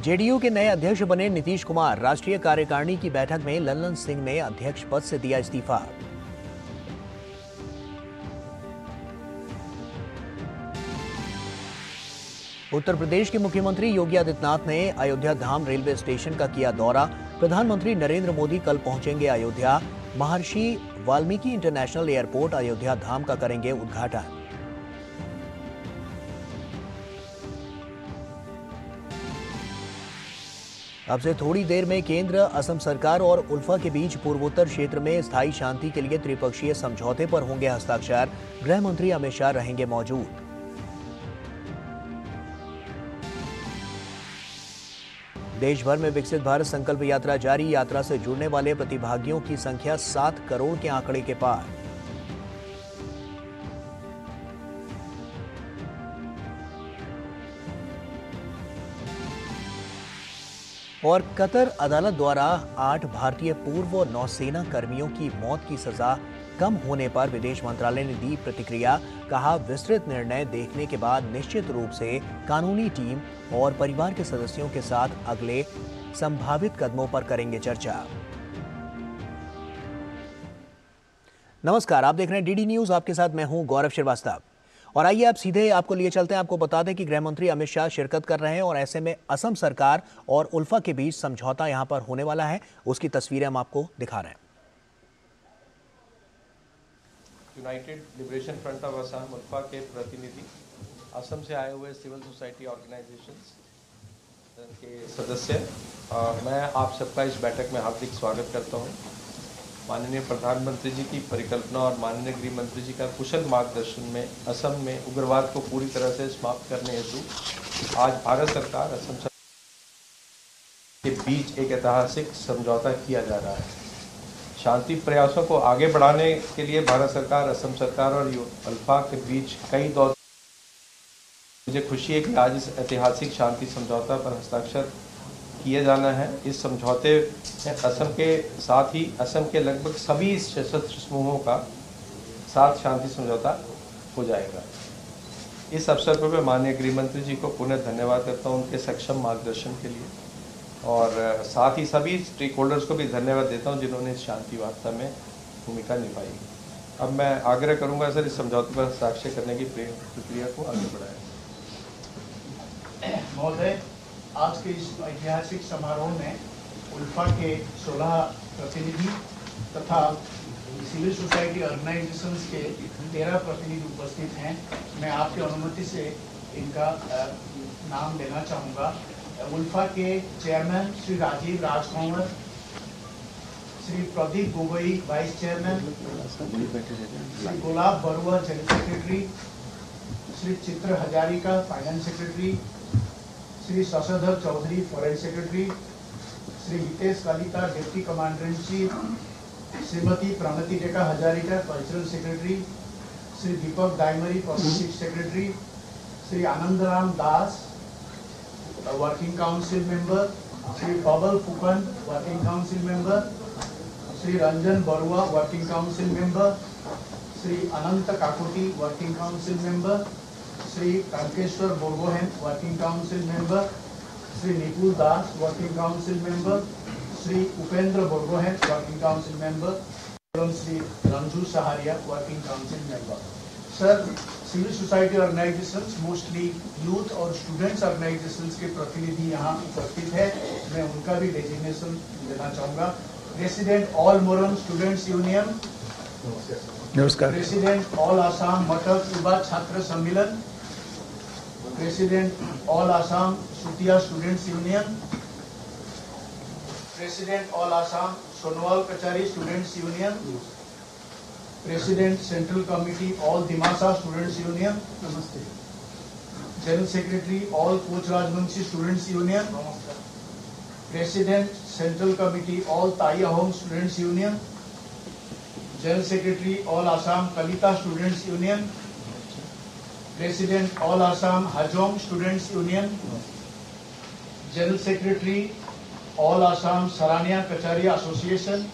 JDU के नए अध्यक्ष बने नीतीश कुमार। राष्ट्रीय कार्यकारिणी की बैठक में लल्लन सिंह ने अध्यक्ष पद से दिया इस्तीफा। उत्तर प्रदेश के मुख्यमंत्री योगी आदित्यनाथ ने अयोध्या धाम रेलवे स्टेशन का किया दौरा। प्रधानमंत्री नरेंद्र मोदी कल पहुंचेंगे अयोध्या। महर्षि वाल्मीकि इंटरनेशनल एयरपोर्ट अयोध्या धाम का करेंगे उद्घाटन। अब से थोड़ी देर में केंद्र, असम सरकार और उल्फा के बीच पूर्वोत्तर क्षेत्र में स्थायी शांति के लिए त्रिपक्षीय समझौते पर होंगे हस्ताक्षर। गृह मंत्री अमित शाह रहेंगे मौजूद। देश भर में विकसित भारत संकल्प यात्रा जारी। यात्रा से जुड़ने वाले प्रतिभागियों की संख्या 7 करोड़ के आंकड़े के पार। और कतर अदालत द्वारा 8 भारतीय पूर्व नौसेना कर्मियों की मौत की सजा कम होने पर विदेश मंत्रालय ने दी प्रतिक्रिया। कहा, विस्तृत निर्णय देखने के बाद निश्चित रूप से कानूनी टीम और परिवार के सदस्यों के साथ अगले संभावित कदमों पर करेंगे चर्चा। नमस्कार, आप देख रहे हैं डीडी न्यूज। आपके साथ मैं हूं गौरव श्रीवास्तव। और आइए आप सीधे आपको लिए चलते हैं। आपको बता दें कि गृह मंत्री अमित शाह शिरकत कर रहे हैं और ऐसे में असम सरकार और उल्फा के बीच समझौता यहां पर होने वाला है। उसकी तस्वीरें हम आपको दिखा रहे हैं। United liberation front of Assam ULFA के प्रतिनिधि, असम से आए हुए सिविल सोसाइटी ऑर्गेनाइजेशंस के सदस्य, मैं आप सबका इस बैठक में हार्दिक स्वागत करता हूं। माननीय प्रधानमंत्री जी की परिकल्पना और माननीय गृह मंत्री जी का कुशल मार्गदर्शन में असम में उग्रवाद को पूरी तरह से समाप्त करने हेतु आज भारत सरकार असम सरकार के बीच एक ऐतिहासिक समझौता किया जा रहा है। शांति प्रयासों को आगे बढ़ाने के लिए भारत सरकार, असम सरकार और उल्फा के बीच कई दौर। मुझे खुशी है कि आज इस ऐतिहासिक शांति समझौता पर हस्ताक्षर किया जाना है। इस समझौते में असम के साथ ही असम के लगभग सभी सशस्त्र समूहों का साथ शांति समझौता हो जाएगा। इस अवसर पर मैं माननीय गृह मंत्री जी को पुनः धन्यवाद करता हूं उनके सक्षम मार्गदर्शन के लिए, और साथ ही सभी स्टेक होल्डर्स को भी धन्यवाद देता हूं जिन्होंने इस शांति वार्ता में भूमिका निभाई। अब मैं आग्रह करूंगा सर, इस समझौते पर हस्ताक्षर करने की प्रक्रिया को आगे बढ़ाएं। महोदय, आज के इस ऐतिहासिक समारोह में उल्फा के 16 प्रतिनिधि तथा सिविल सोसाइटी ऑर्गेनाइजेशंस के 13 प्रतिनिधि उपस्थित हैं। मैं आपकी अनुमति से इनका नाम लेना चाहूँगा। उल्फा के chairman Shri Rajiv Rajkonwar, Shri Pradeep Gogoi vice chairman, Shri Gulab Barua general secretary, Shri Chitra Hazarika finance secretary, Shri Shashadhar Choudhury foreign secretary, Shri Hitesh Kalita deputy commander in chief, Shrimati Pranati Rekha Hazarika cultural secretary, Shri Deepak Daimary public secretary, Shri Anandram Das working council member, Shri Pawal Phukan working council member, Shri Ranjan Barua working council member, Shri Ananta Kakoti working council member, Shri Kankeswar Borgohain working council member, Shri Nipul Das working council member, Shri Upendra Borgohain working council member एवं Shri Ranju Saharia working council member. Sir, civil society organisations, mostly youth और students organisations के प्रतिनिधि यहाँ उपस्थित है। मैं उनका भी डेजिग्नेशन देना चाहूँगा। President all Moran students union, नमस्कार। प्रेसिडेंट ऑल आसाम मटक युवा छात्र सम्मेलन, president all Assam Sutiya students union, president all Assam Sonowal Kachari students union, president central committee all Dimasa students union, नमस्ते, general secretary all Koch Rajvanshi students union, president central committee all Tai Ahom students union, general secretary all Assam Kalita students union, president all Assam Hajong students union, general secretary all Assam Sarania Kacharia association,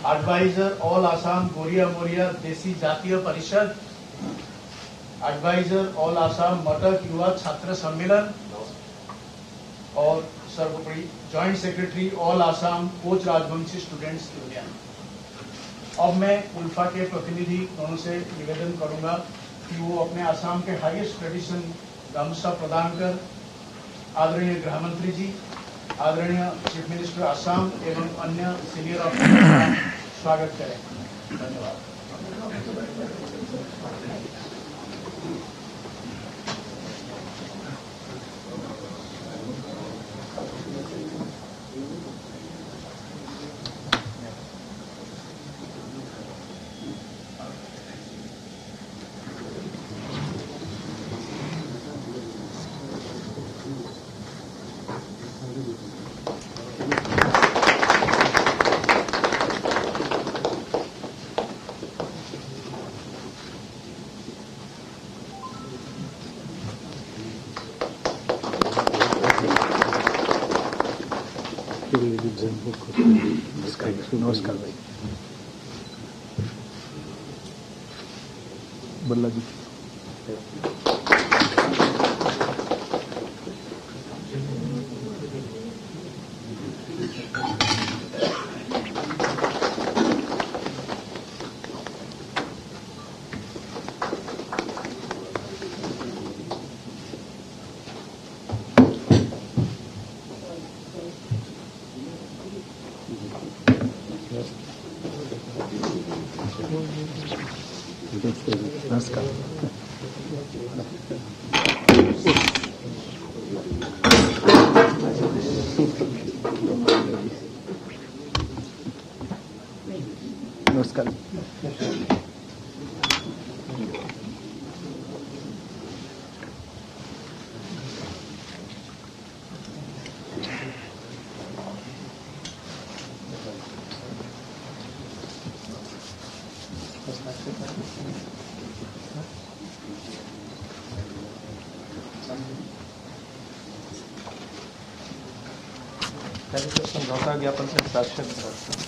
advisor all Assam Goria Moria Deshi Jatiya परिषद, adviser all Assam Matak युवा छात्र सम्मेलन, और सर्वोपरि joint secretary all Assam Koch Rajvanshi students union. अब मैं उल्फा के प्रतिनिधि दोनों से निवेदन करूंगा कि वो अपने आसाम के हाईएस्ट ट्रेडिशन गामसा प्रदान कर आदरणीय गृह मंत्री जी, आदरणीय चीफ मिनिस्टर आसाम एवं अन्य सीनियर ऑफिसर का स्वागत करें। धन्यवाद। नमस्कार भाई। बल्ला जी नमस्कार। नमस्कार। समझौता ज्ञापन से हस्ताक्षर करते हैं।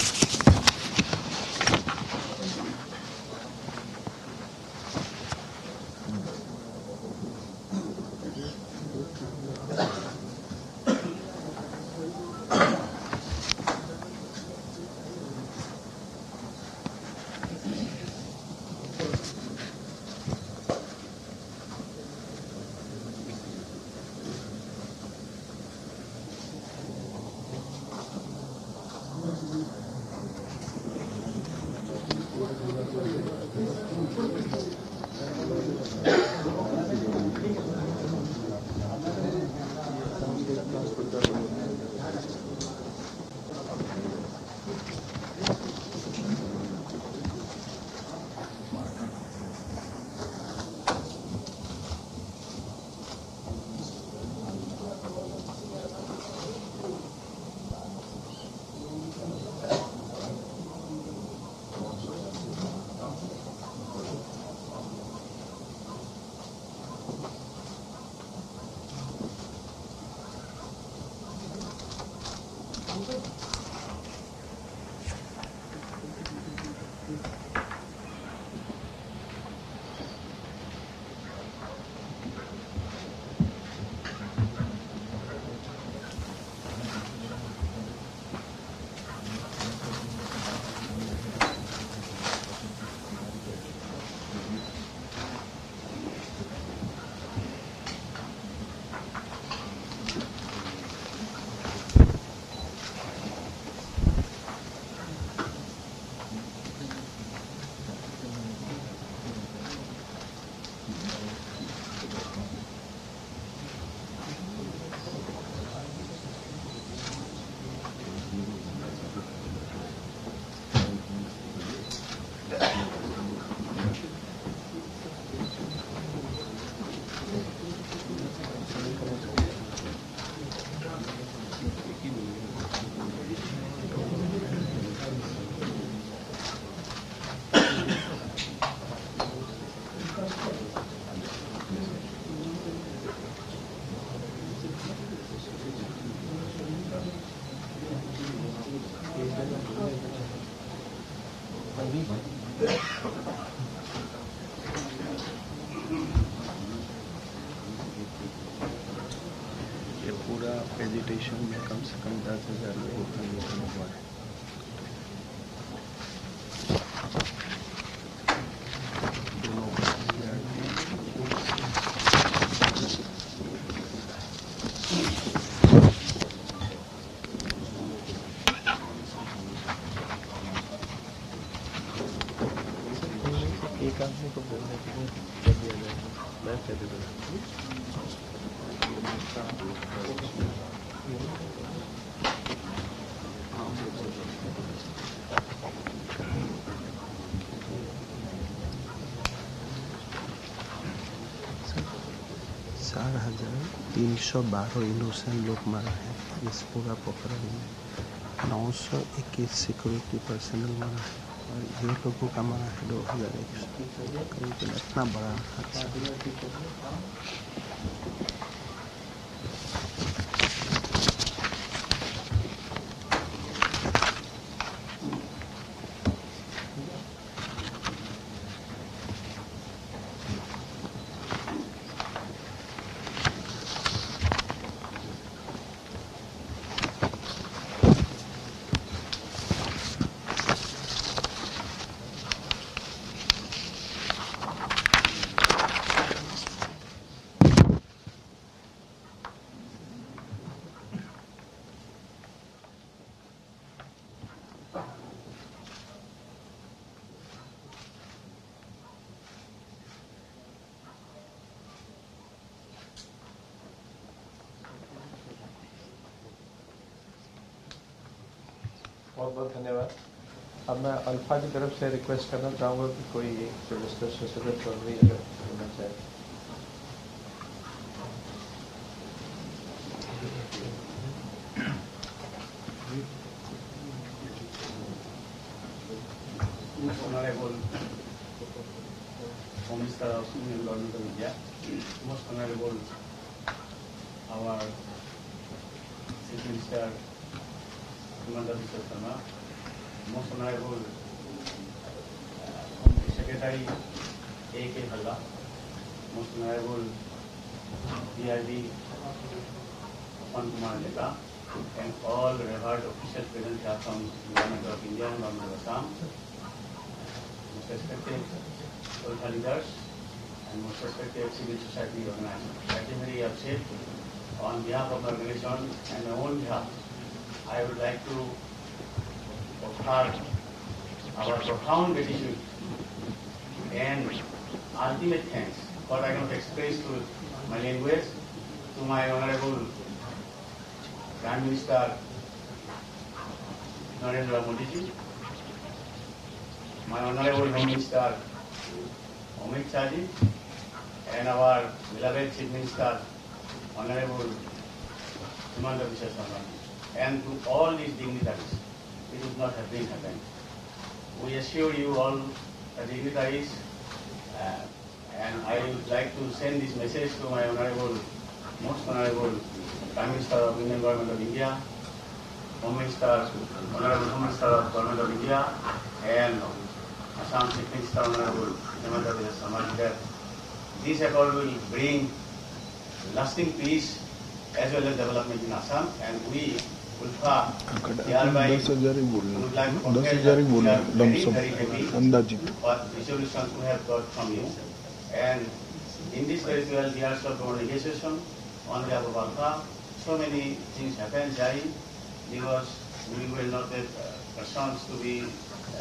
ये पूरा में कम से कम 10,000 लोगों का निधन हुआ है। एक आदमी को बोलने के लिए कर दिया जाएगा, मैं कह दूँगा। चार 4,312 इनोसेंट लोग मरा है इस पूरा पोखरण में। 921 सिक्योरिटी पर्सनल मरा है और ये लोगों का मरा है 2,100। करीबन इतना बड़ा हादसा। बहुत बहुत धन्यवाद। अब मैं अल्फा की तरफ से रिक्वेस्ट करना चाहूँगा कि कोई एक मिस्टर शशिधर चौधरी अगर बोलना चाहे। Honorable Home Minister of Union Government of India, Most Honorable our Chief Minister Himanta Biswa Sharma, Most Honorable Home Secretary A.K. Bhalla, Most Honorable DRD Pawan Kumar Leka, and all revered officials present here from Government of India and Government of Assam, most respected political leaders and most respected civil society organizations. I am very upset on behalf of the organization and my own behalf. I would like to offer our profound gratitude and ultimate thanks, what I cannot express to my language, to my Honorable Prime Minister Narendra Modi ji, my Honorable Home Minister Amit Shah ji, and our beloved Chief Minister Honorable Himanta Biswa Sharma, and to all these dignitaries. It would not have been happened. We assure you all the dignitaries, and I would like to send this message to my Honorable, Most Honorable Prime Minister of Union Government of India, Home Minister, Honorable Home Minister of Government of India, and Assam Chief Minister Honorable Himanta Biswa Sharma, that this accord will bring lasting peace as well as development in Assam, and we ULFA thereby would like to convey that we are very happy for resolutions we have got from you. And in this territorial years of negotiation on behalf of ULFA, so many things happen, Jai, because we will not have persons to be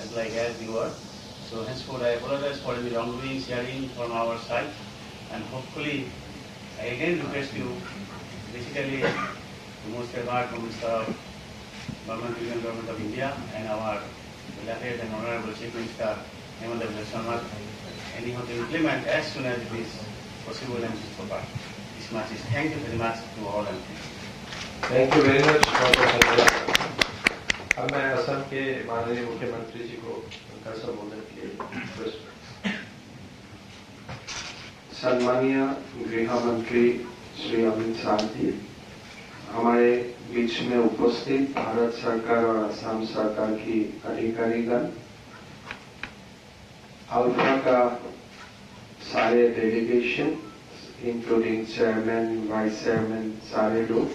as we were. So henceforth I apologize for any wrongdoing, sharing from our side, and hopefully I again request you, basically the most revered Minister of Union Government of India and our beloved and Honorable Chief Minister Himanta Biswa Sharma, anyhow to implement as soon as it is possible and proper. This much is thank you very much to all and thank you very much. बहुत धन्यवाद। अब मैं असम के माननीय मुख्यमंत्री जी को उनका संबोधन के लिए रिक्वेस्ट। सम्मानीय गृह मंत्री श्री अमित शाह जी, हमारे बीच में उपस्थित भारत सरकार और असम सरकार की अधिकारीगण, अल्फा का सारे delegation including chairman, vice chairman, सारे लोग,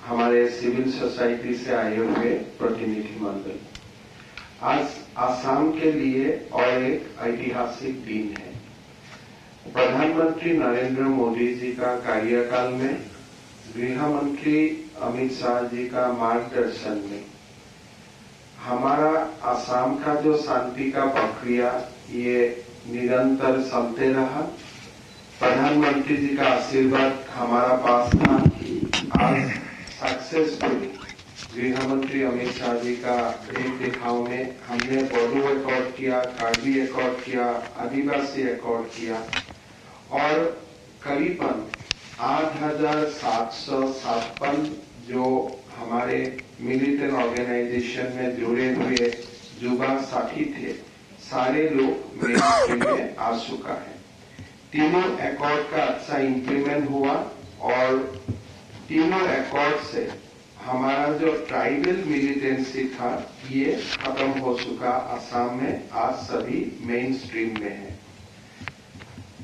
हमारे सिविल सोसाइटी से आए हुए प्रतिनिधि मंडल, आज असम के लिए और एक ऐतिहासिक दिन है। प्रधानमंत्री नरेंद्र मोदी जी का कार्यकाल में गृह मंत्री अमित शाह जी का मार्गदर्शन में हमारा असम का जो शांति का प्रक्रिया ये निरंतर चलते रहा। प्रधानमंत्री जी का आशीर्वाद हमारा पास था। आज सक्सेसफुली गृह मंत्री अमित शाह जी का एक दिखाव में हमने बोडो एकॉर्ड किया, कार्बी एकॉर्ड किया, आदिवासी एकॉर्ड किया और करीबन 8,756 जो हमारे मिलिटेंट ऑर्गेनाइजेशन में जुड़े हुए युवा साथी थे, सारे लोग मेन स्ट्रीम में आ चुका है। तीनों एकॉर्ड का अच्छा इंप्लीमेंट हुआ और तीनों एकॉर्ड से हमारा जो ट्राइबल मिलिटेंसी था ये खत्म हो चुका असम में। आज सभी मेन स्ट्रीम में है।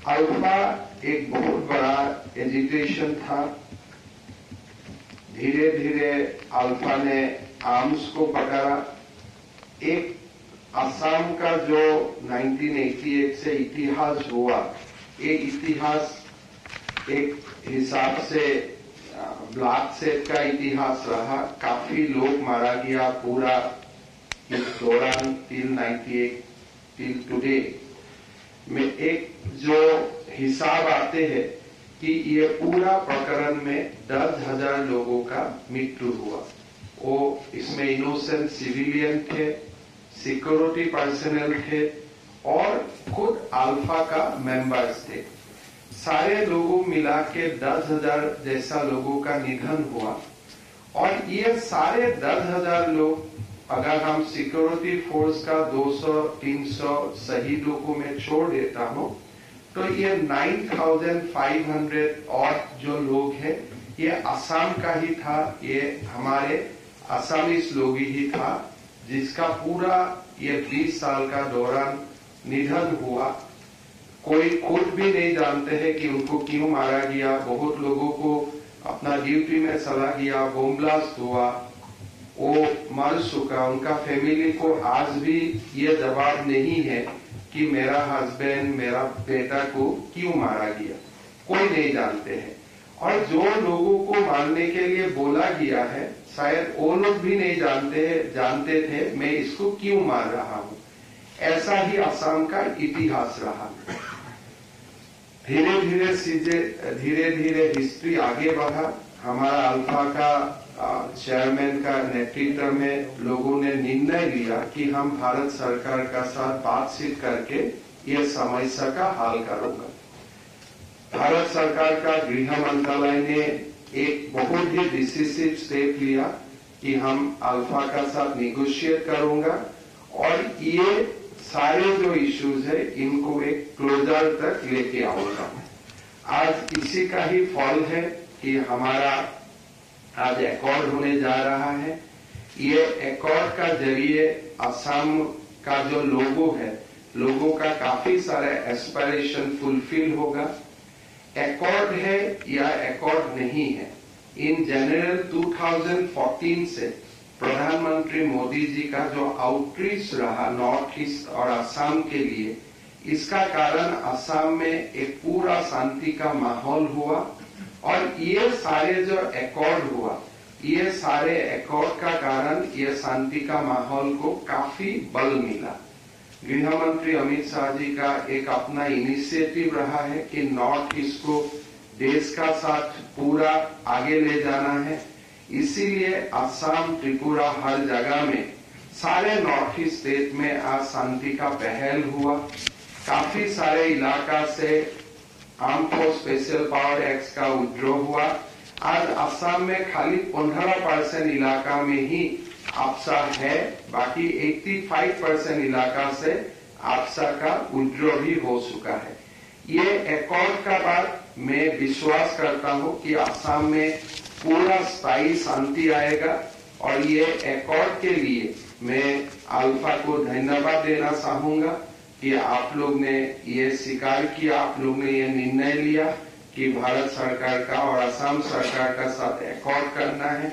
अल्फा एक बहुत बड़ा एजिटेशन था। धीरे धीरे अल्फा ने आर्म्स को पकड़ा। एक असम का जो 1988 से इतिहास हुआ, ये इतिहास एक हिसाब से ब्लडशेड का इतिहास रहा। काफी लोग मारा गया पूरा इस दौरान टिल 98 टिल टुडे में। एक जो हिसाब आते हैं कि ये पूरा प्रकरण में 10,000 लोगों का मृत्यु हुआ। वो इसमें इनोसेंट सिविलियन थे, सिक्योरिटी पर्सनल थे और खुद अल्फा का मेंबर्स थे। सारे लोगों मिला के 10,000 जैसा लोगों का निधन हुआ। और ये सारे 10,000 लोग अगर हम सिक्योरिटी फोर्स का 200-300 शहीदों को मैं छोड़ देता हूं तो ये 9,500 और जो लोग हैं ये असम का ही था। ये हमारे असमीज लोग ही था जिसका पूरा ये 20 साल का दौरान निधन हुआ। कोई खुद भी नहीं जानते हैं कि उनको क्यों मारा गया। बहुत लोगों को अपना ड्यूटी में चला गया, बम ब्लास्ट हुआ, वो मर चुका। उनका फैमिली को आज भी ये जवाब नहीं है कि मेरा हस्बैंड, मेरा बेटा को क्यों मारा गया, कोई नहीं जानते हैं। और जो लोगों को मारने के लिए बोला गया है शायद वो लोग भी नहीं जानते थे मैं इसको क्यों मार रहा हूं। ऐसा ही असम का इतिहास रहा। धीरे धीरे हिस्ट्री आगे बढ़ा। हमारा अल्फा का चेयरमैन का नेतृत्व में लोगों ने निर्णय लिया कि हम भारत सरकार का साथ बातचीत करके ये समस्या का हल करूंगा। भारत सरकार का गृह मंत्रालय ने एक बहुत ही डिसिसिव स्टेप लिया कि हम अल्फा का साथ निगोशिएट करूंगा और ये सारे जो इश्यूज है इनको एक क्लोजर तक लेके आऊंगा। आज इसी का ही फल है कि हमारा आज एकॉर्ड होने जा रहा है। ये एकॉर्ड का जरिए असम का जो लोगों का काफी सारा एस्पिरेशन फुलफिल होगा। एकॉर्ड है या एकॉर्ड नहीं है, इन जनरल 2014 से प्रधानमंत्री मोदी जी का जो आउटरीच रहा नॉर्थ ईस्ट और असम के लिए, इसका कारण असम में एक पूरा शांति का माहौल हुआ। और ये सारे जो एकॉर्ड हुआ, ये सारे एकॉर्ड का कारण ये शांति का माहौल को काफी बल मिला। गृह मंत्री अमित शाह जी का एक अपना इनिशिएटिव रहा है कि नॉर्थ ईस्ट को देश का साथ पूरा आगे ले जाना है। इसीलिए असम, त्रिपुरा, हर जगह में सारे नॉर्थ ईस्ट स्टेट में आज शांति का पहल हुआ। काफी सारे इलाका से arm force special power act का विड्रॉ हुआ। आज असम में खाली 15% इलाका में ही आपसा है, बाकी 85% इलाका से आपसा का विड्रॉ भी हो चुका है। ये एकॉर्ड का बाद मैं विश्वास करता हूं कि असम में पूरा स्थायी शांति आएगा। और ये एकॉर्ड के लिए मैं अल्फा को धन्यवाद देना चाहूंगा कि आप लोग ने ये स्वीकार किया, आप लोग ने ये निर्णय लिया कि भारत सरकार का और असम सरकार का साथ एकॉर्ड करना है।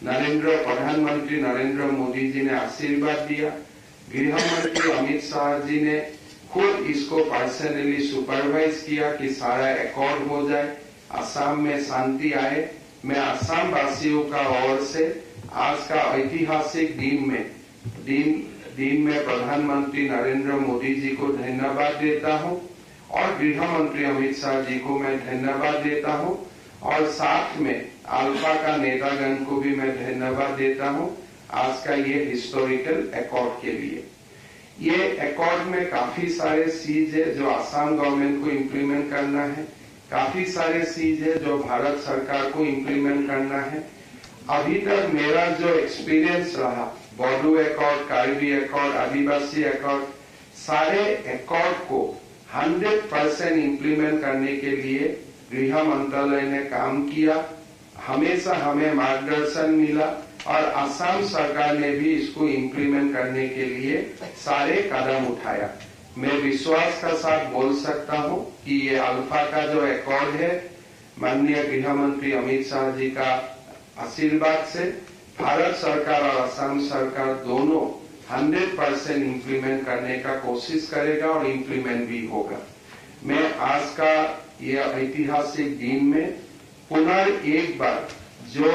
प्रधानमंत्री नरेंद्र मोदी जी ने आशीर्वाद दिया। गृह मंत्री अमित शाह जी ने खुद इसको पर्सनली सुपरवाइज किया कि सारा एकॉर्ड हो जाए, असम में शांति आए। मैं असम वासियों का ओर से आज का ऐतिहासिक दिन में प्रधानमंत्री नरेंद्र मोदी जी को धन्यवाद देता हूं और गृह मंत्री अमित शाह जी को मैं धन्यवाद देता हूं और साथ में अल्फा का नेतागण को भी मैं धन्यवाद देता हूं आज का ये हिस्टोरिकल एकॉर्ड के लिए। ये एकॉर्ड में काफी सारे चीज है जो असम गवर्नमेंट को इम्प्लीमेंट करना है, काफी सारे चीज है जो भारत सरकार को इम्प्लीमेंट करना है। अभी तक मेरा जो एक्सपीरियंस रहा, बोडो एकॉर्ड, कार्बी एकॉर्ड, आदिवासी एकॉर्ड, सारे एकॉर्ड को 100% इम्प्लीमेंट करने के लिए गृह मंत्रालय ने काम किया। हमेशा हमें मार्गदर्शन मिला और असम सरकार ने भी इसको इम्प्लीमेंट करने के लिए सारे कदम उठाया। मैं विश्वास का साथ बोल सकता हूं कि ये अल्फा का जो एकॉर्ड है, माननीय गृह मंत्री अमित शाह जी का आशीर्वाद से भारत सरकार और असम सरकार दोनों 100% इम्प्लीमेंट करने का कोशिश करेगा और इम्प्लीमेंट भी होगा। मैं आज का यह ऐतिहासिक दिन में पुनः एक बार जो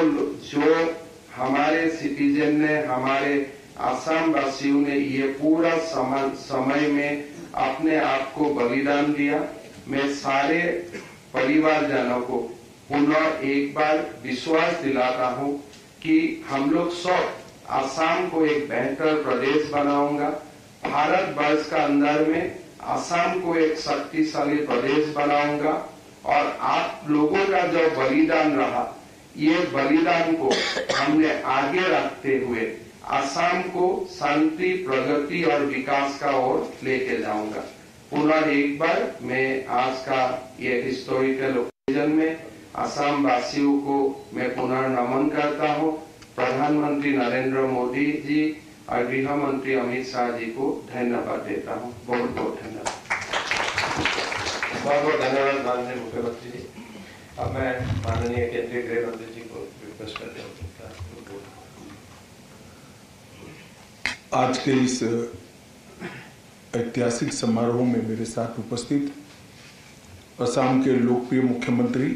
हमारे सिटीजन ने, हमारे असम वासियों ने ये पूरा समय में अपने आप को बलिदान दिया, मैं सारे परिवारजनों को पुनः एक बार विश्वास दिलाता हूं कि हम लोग सब असम को एक बेहतर प्रदेश बनाऊंगा। भारत वर्ष का अंदर में असम को एक शक्तिशाली प्रदेश बनाऊंगा और आप लोगों का जो बलिदान रहा, ये बलिदान को हमने आगे रखते हुए असम को शांति, प्रगति और विकास का ओर लेके जाऊंगा। पुनः एक बार मैं आज का ये हिस्टोरिकल ओकेजन में असम वासियों को मैं पुनः नमन करता हूं। प्रधानमंत्री नरेंद्र मोदी जी और गृह मंत्री अमित शाह जी को धन्यवाद देता हूं। बहुत बहुत धन्यवाद। बहुत बहुत धन्यवाद माननीय मुख्यमंत्री जी। अब मैं माननीय केंद्रीय गृह मंत्री जी को रिक्वेस्ट करते हूँ। आज के इस ऐतिहासिक समारोह में मेरे साथ उपस्थित असम के लोकप्रिय मुख्यमंत्री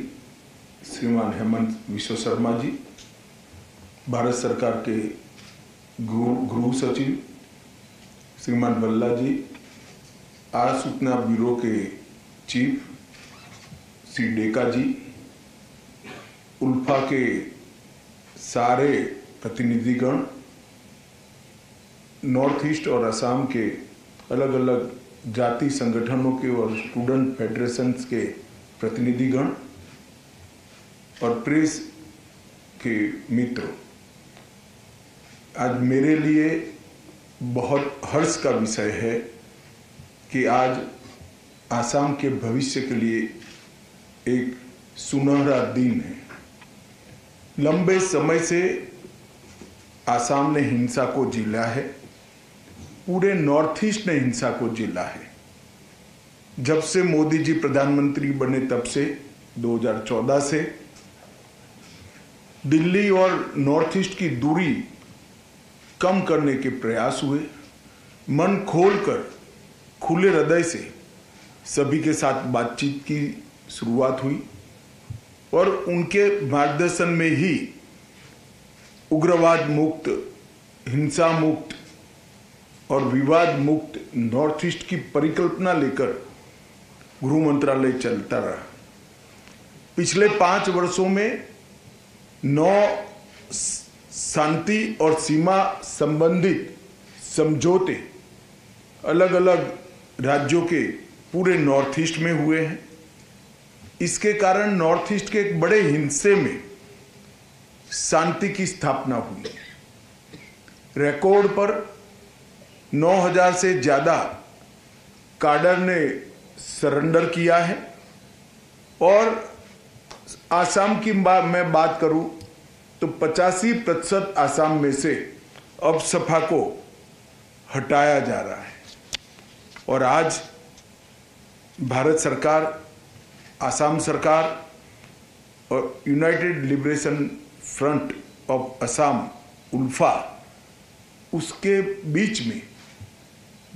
श्रीमान हेमंत विश्व शर्मा जी, भारत सरकार के गृह सचिव श्रीमान बल्ला जी, आर सूचना ब्यूरो के चीफ श्री डेका जी, उल्फा के सारे प्रतिनिधिगण, नॉर्थ ईस्ट और असम के अलग अलग जाति संगठनों के और स्टूडेंट फेडरेशंस के प्रतिनिधिगण और प्रेस के मित्र, आज मेरे लिए बहुत हर्ष का विषय है कि आज असम के भविष्य के लिए एक सुनहरा दिन है। लंबे समय से असम ने हिंसा को झेला है, पूरे नॉर्थ ईस्ट ने हिंसा को झेला है। जब से मोदी जी प्रधानमंत्री बने तब से 2014 से दिल्ली और नॉर्थ ईस्ट की दूरी कम करने के प्रयास हुए। मन खोलकर खुले हृदय से सभी के साथ बातचीत की शुरुआत हुई और उनके मार्गदर्शन में ही उग्रवाद मुक्त, हिंसा मुक्त और विवाद मुक्त नॉर्थ ईस्ट की परिकल्पना लेकर गृह मंत्रालय चलता रहा। पिछले 5 वर्षों में 9 शांति और सीमा संबंधित समझौते अलग अलग राज्यों के पूरे नॉर्थ ईस्ट में हुए हैं। इसके कारण नॉर्थ ईस्ट के एक बड़े हिस्से में शांति की स्थापना हुई। रिकॉर्ड पर 9000 से ज्यादा काडर ने सरेंडर किया है और आसाम की मैं बात करूं तो 85% आसाम में से अब सपा को हटाया जा रहा है और आज भारत सरकार आसाम सरकार और united liberation front of Assam ULFA, उसके बीच में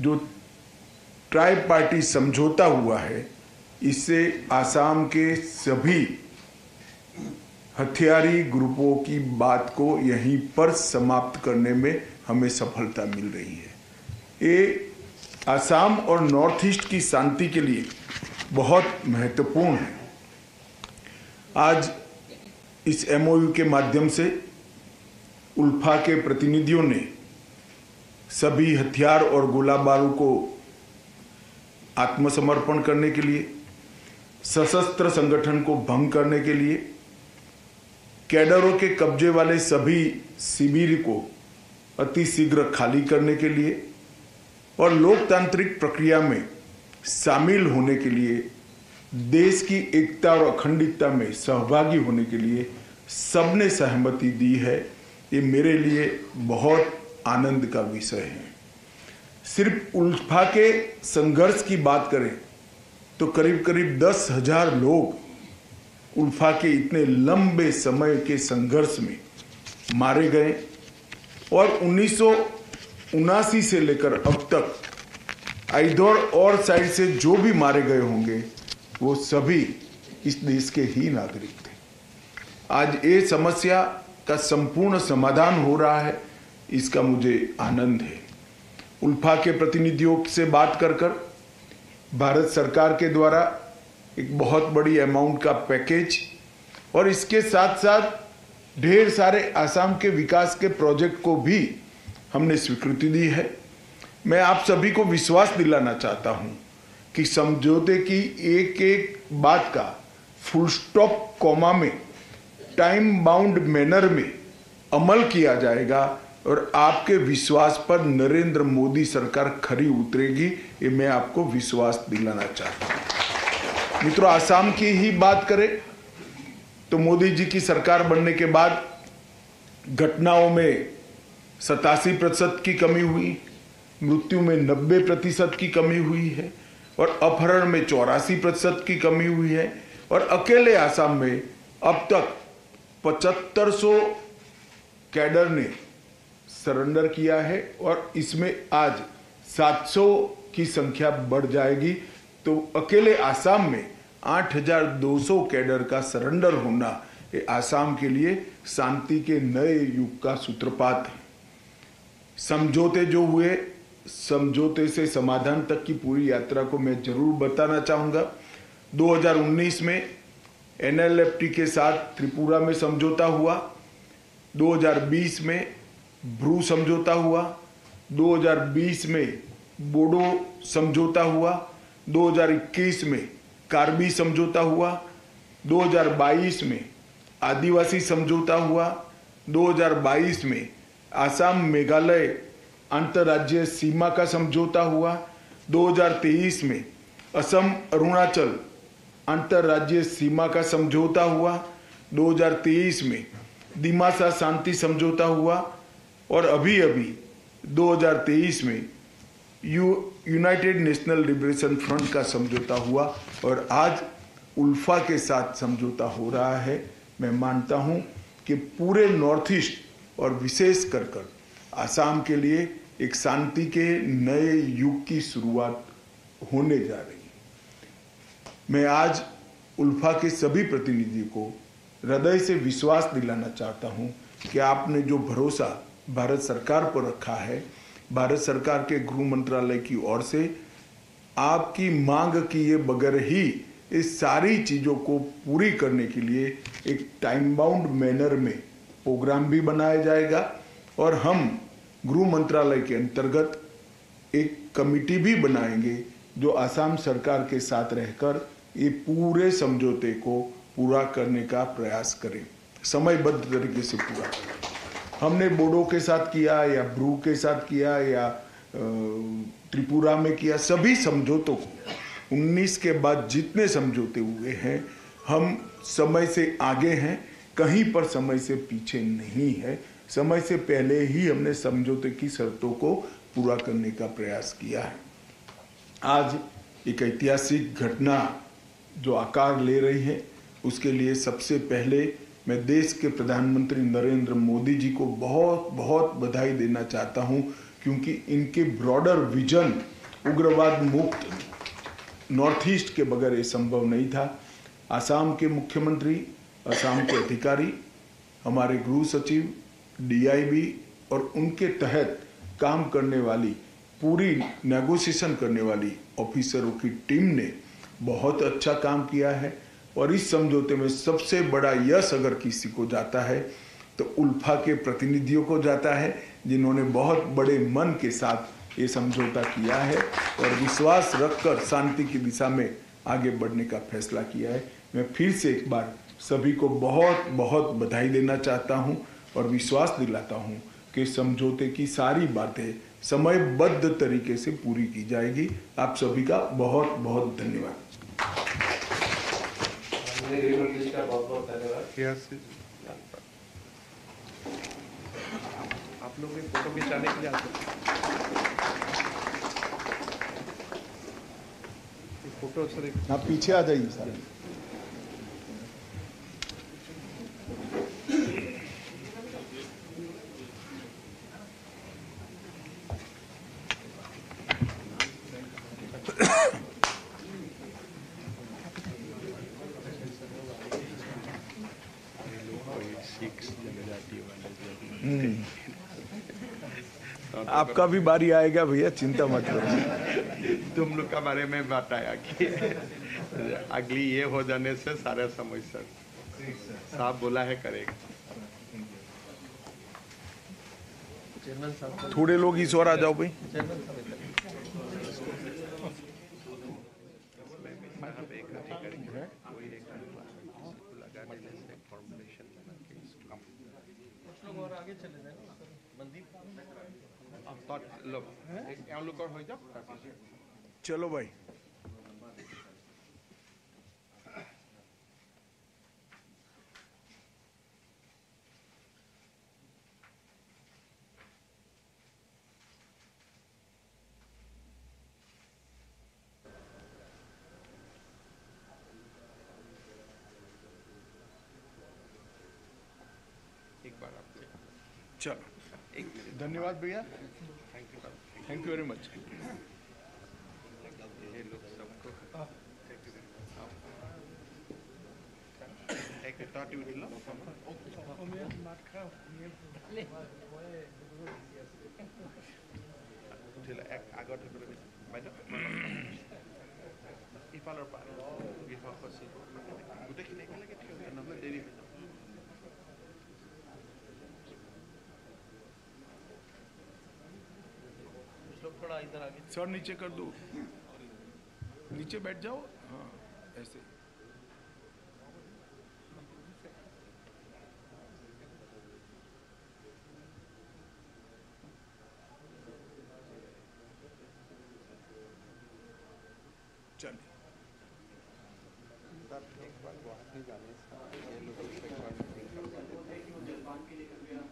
जो ट्राई पार्टी समझौता हुआ है, इससे आसाम के सभी हथियारी ग्रुपों की बात को यहीं पर समाप्त करने में हमें सफलता मिल रही है। ये आसाम और नॉर्थ ईस्ट की शांति के लिए बहुत महत्वपूर्ण है। आज इस एमओयू के माध्यम से उल्फा के प्रतिनिधियों ने सभी हथियार और गोला बारूद को आत्मसमर्पण करने के लिए, सशस्त्र संगठन को भंग करने के लिए, कैडरों के कब्जे वाले सभी शिविर को अतिशीघ्र खाली करने के लिए और लोकतांत्रिक प्रक्रिया में शामिल होने के लिए, देश की एकता और अखंडता में सहभागी होने के लिए सबने सहमति दी है। ये मेरे लिए बहुत आनंद का विषय है। सिर्फ उल्फा के संघर्ष की बात करें तो करीब करीब 10,000 लोग उल्फा के इतने लंबे समय के संघर्ष में मारे गए और 1979 से लेकर अब तक इधर और साइड से जो भी मारे गए होंगे वो सभी इस देश के ही नागरिक थे। आज ये समस्या का संपूर्ण समाधान हो रहा है, इसका मुझे आनंद है। उल्फा के प्रतिनिधियों से बात कर भारत सरकार के द्वारा एक बहुत बड़ी अमाउंट का पैकेज और इसके साथ साथ ढेर सारे आसाम के विकास के प्रोजेक्ट को भी हमने स्वीकृति दी है। मैं आप सभी को विश्वास दिलाना चाहता हूं कि समझौते की एक एक बात का फुल स्टॉप कॉमा में टाइम बाउंड मैनर में अमल किया जाएगा और आपके विश्वास पर नरेंद्र मोदी सरकार खरी उतरेगी, ये मैं आपको विश्वास दिलाना चाहता हूं। मित्रों, आसाम की ही बात करें तो मोदी जी की सरकार बनने के बाद घटनाओं में 87% की कमी हुई, मृत्यु में 90% की कमी हुई है और अपहरण में 84% की कमी हुई है और अकेले आसाम में अब तक 7500 कैडर ने सरेंडर किया है और इसमें आज 700 की संख्या बढ़ जाएगी। तो अकेले आसाम में 8200 कैडर का सरेंडर होना ये आसाम के लिए शांति के नए युग का सूत्रपात है। समझौते जो हुए, समझौते से समाधान तक की पूरी यात्रा को मैं जरूर बताना चाहूंगा। 2019 में NLFT के साथ त्रिपुरा में समझौता हुआ, 2020 में ब्रू समझौता हुआ, 2020 में बोडो समझौता हुआ, 2021 में कार्बी समझौता हुआ, 2022 में आदिवासी समझौता हुआ, 2022 में आसाम मेघालय अंतर्राज्यीय सीमा का समझौता हुआ, 2023 में असम अरुणाचल अंतर्राज्यीय सीमा का समझौता हुआ, 2023 में दिमासा शांति समझौता हुआ और अभी 2023 में यूनाइटेड नेशनल लिबरेशन फ्रंट का समझौता हुआ और आज उल्फा के साथ समझौता हो रहा है। मैं मानता हूं कि पूरे नॉर्थ ईस्ट और विशेष कर आसाम के लिए एक शांति के नए युग की शुरुआत होने जा रही है। मैं आज उल्फा के सभी प्रतिनिधि को हृदय से विश्वास दिलाना चाहता हूं कि आपने जो भरोसा भारत सरकार पर रखा है, भारत सरकार के गृह मंत्रालय की ओर से आपकी मांग किए बगैर ही इस सारी चीज़ों को पूरी करने के लिए एक टाइम बाउंड मैनर में प्रोग्राम भी बनाया जाएगा और हम गृह मंत्रालय के अंतर्गत एक कमिटी भी बनाएंगे जो आसाम सरकार के साथ रहकर ये पूरे समझौते को पूरा करने का प्रयास करें, समयबद्ध तरीके से पूरा करें। हमने बोडो के साथ किया या ब्रू के साथ किया या त्रिपुरा में किया, सभी समझौतों को 19 के बाद जितने समझौते हुए हैं हम समय से आगे हैं, कहीं पर समय से पीछे नहीं है। समय से पहले ही हमने समझौते की शर्तों को पूरा करने का प्रयास किया है। आज एक ऐतिहासिक घटना जो आकार ले रही है उसके लिए सबसे पहले मैं देश के प्रधानमंत्री नरेंद्र मोदी जी को बहुत बहुत बधाई देना चाहता हूं, क्योंकि इनके ब्रॉडर विजन उग्रवाद मुक्त नॉर्थ ईस्ट के बगैर ये संभव नहीं था। असम के मुख्यमंत्री, असम के अधिकारी, हमारे गृह सचिव, DIB और उनके तहत काम करने वाली पूरी नेगोशिएशन करने वाली ऑफिसरों की टीम ने बहुत अच्छा काम किया है। और इस समझौते में सबसे बड़ा यश अगर किसी को जाता है तो उल्फा के प्रतिनिधियों को जाता है, जिन्होंने बहुत बड़े मन के साथ ये समझौता किया है और विश्वास रखकर शांति की दिशा में आगे बढ़ने का फैसला किया है। मैं फिर से एक बार सभी को बहुत बहुत बधाई देना चाहता हूं और विश्वास दिलाता हूं कि समझौते की सारी बातें समयबद्ध तरीके से पूरी की जाएगी। आप सभी का बहुत बहुत धन्यवाद। गृहमंत्री का बहुत बहुत धन्यवाद। आप लोग भी फोटो खिंचाने के लिए आते फोटो सर आप पीछे आ जाइए सर। आपका भी बारी आएगा भैया, चिंता मत करो। तुम लोग के बारे में बताया कि अगली ये हो जाने से सारे समस्या साहब बोला है करेगा। थोड़े लोग इस ओर आ जाओ भाई। चलो भाई। एक बार आपसे चलो धन्यवाद भैया, थैंक यू वेरी मच। ये लोग सबको एक टाटी उठिला উঠিলা এক আগত হৈ গ'লে বাইদেউ ইফালৰ পৰা গৃহ সচিব গোটেইখিনি একেলগে থিয় হৈ নহ'লে দেৰি হৈ যাব। थोड़ा इधर आगे सर नीचे कर दो, नीचे बैठ जाओ। हाँ ऐसे। चलिए एक बार गुवाहाटी जाने से ये लोग एक बार मीटिंग करते हैं।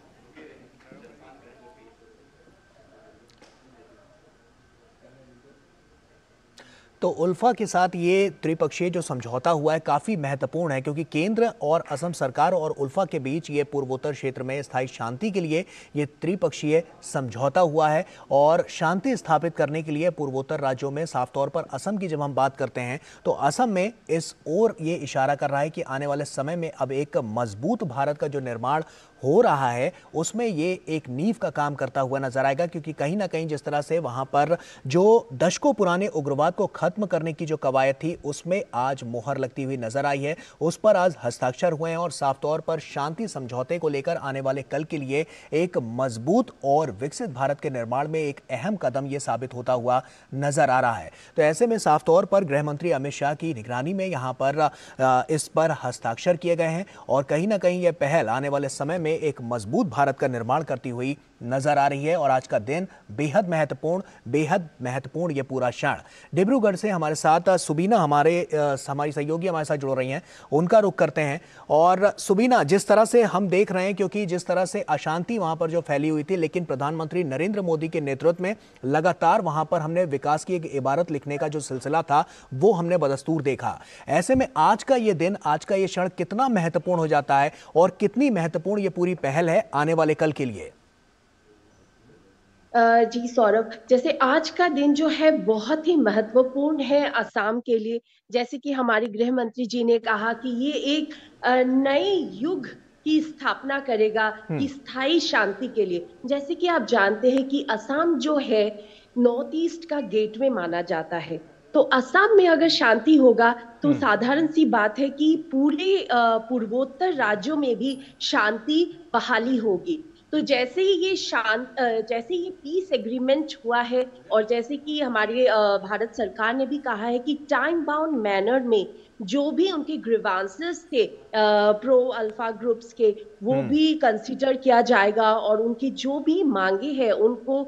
तो उल्फा के साथ ये त्रिपक्षीय जो समझौता हुआ है काफ़ी महत्वपूर्ण है, क्योंकि केंद्र और असम सरकार और उल्फा के बीच ये पूर्वोत्तर क्षेत्र में स्थायी शांति के लिए ये त्रिपक्षीय समझौता हुआ है। और शांति स्थापित करने के लिए पूर्वोत्तर राज्यों में साफ तौर पर असम की जब हम बात करते हैं तो असम में इस ओर ये इशारा कर रहा है कि आने वाले समय में अब एक मजबूत भारत का जो निर्माण हो रहा है उसमें ये एक नींव का काम करता हुआ नजर आएगा। क्योंकि कहीं ना कहीं जिस तरह से वहां पर जो दशकों पुराने उग्रवाद को खत्म करने की जो कवायद थी उसमें आज मोहर लगती हुई नजर आई है, उस पर आज हस्ताक्षर हुए हैं और साफ तौर पर शांति समझौते को लेकर आने वाले कल के लिए एक मजबूत और विकसित भारत के निर्माण में एक अहम कदम यह साबित होता हुआ नजर आ रहा है। तो ऐसे में साफ तौर पर गृह मंत्री अमित शाह की निगरानी में यहां पर इस पर हस्ताक्षर किए गए हैं और कहीं ना कहीं यह पहल आने वाले समय में एक मजबूत भारत का निर्माण करती हुई नजर आ रही है और आज का दिन बेहद महत्वपूर्ण ये पूरा क्षण। डिब्रूगढ़ से हमारे साथ सुबीना हमारी सहयोगी हमारे साथ जुड़ रही हैं, उनका रुख करते हैं। और सुबीना, जिस तरह से हम देख रहे हैं, क्योंकि जिस तरह से अशांति वहां पर जो फैली हुई थी, लेकिन प्रधानमंत्री नरेंद्र मोदी के नेतृत्व में लगातार वहां पर हमने विकास की एक इबारत लिखने का जो सिलसिला था वो हमने बदस्तूर देखा। ऐसे में आज का ये दिन, आज का ये क्षण कितना महत्वपूर्ण हो जाता है और कितनी महत्वपूर्ण ये पूरी पहल है आने वाले कल के लिए? जी सौरभ, जैसे आज का दिन जो है बहुत ही महत्वपूर्ण है असम के लिए। जैसे कि हमारे गृह मंत्री जी ने कहा कि ये एक नए युग की स्थापना करेगा कि स्थायी शांति के लिए। जैसे कि आप जानते हैं कि असम जो है नॉर्थ ईस्ट का गेटवे माना जाता है, तो असम में अगर शांति होगा तो साधारण सी बात है कि पूरे पूर्वोत्तर राज्यों में भी शांति बहाली होगी। तो जैसे ही जैसे ये पीस एग्रीमेंट हुआ है और जैसे कि हमारे भारत सरकार ने भी कहा है कि टाइम बाउंड मैनर में जो भी उनके ग्रीवांसेस थे प्रो अल्फा ग्रुप्स के, वो भी कंसीडर किया जाएगा और उनकी जो भी मांगे हैं उनको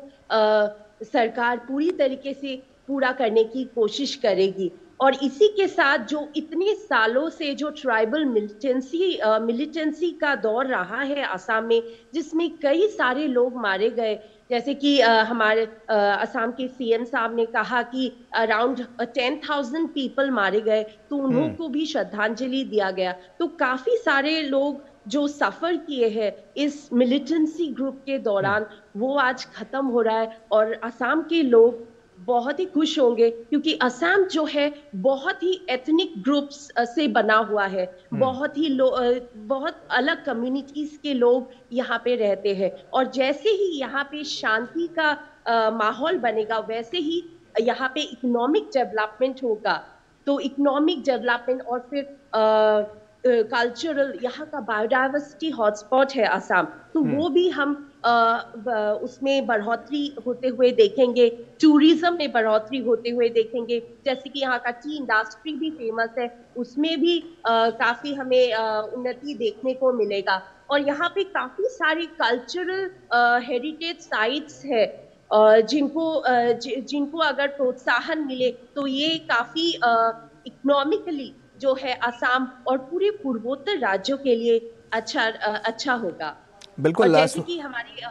सरकार पूरी तरीके से पूरा करने की कोशिश करेगी। और इसी के साथ जो इतने सालों से जो ट्राइबल मिलिटेंसी का दौर रहा है असम में, जिसमें कई सारे लोग मारे गए, जैसे कि हमारे असम के सीएम साहब ने कहा कि अराउंड 10,000 पीपल मारे गए, तो उन्हों को भी श्रद्धांजलि दिया गया। तो काफी सारे लोग जो सफर किए हैं इस मिलिटेंसी ग्रुप के दौरान, वो आज खत्म हो रहा है और असम के लोग बहुत ही खुश होंगे, क्योंकि असम जो है बहुत ही एथनिक ग्रुप्स से बना हुआ है। बहुत अलग कम्युनिटीज के लोग यहाँ पे रहते हैं और जैसे ही यहाँ पे शांति का माहौल बनेगा, वैसे ही यहाँ पे इकोनॉमिक डेवलपमेंट होगा। तो इकोनॉमिक डेवलपमेंट और फिर कल्चरल, यहाँ का बायोडाइवर्सिटी हॉटस्पॉट है असम, तो वो भी हम उसमें बढ़ोतरी होते हुए देखेंगे। टूरिज्म में बढ़ोतरी होते हुए देखेंगे। जैसे कि यहाँ का टी इंडस्ट्री भी फेमस है, उसमें भी काफी हमें उन्नति देखने को मिलेगा। और यहाँ पे काफी सारी कल्चरल हेरिटेज साइट्स है जिनको अगर प्रोत्साहन मिले तो ये काफी इकोनॉमिकली जो है असम और पूरे पूर्वोत्तर राज्यों के लिए अच्छा होगा। बिल्कुल। जैसे कि हमारी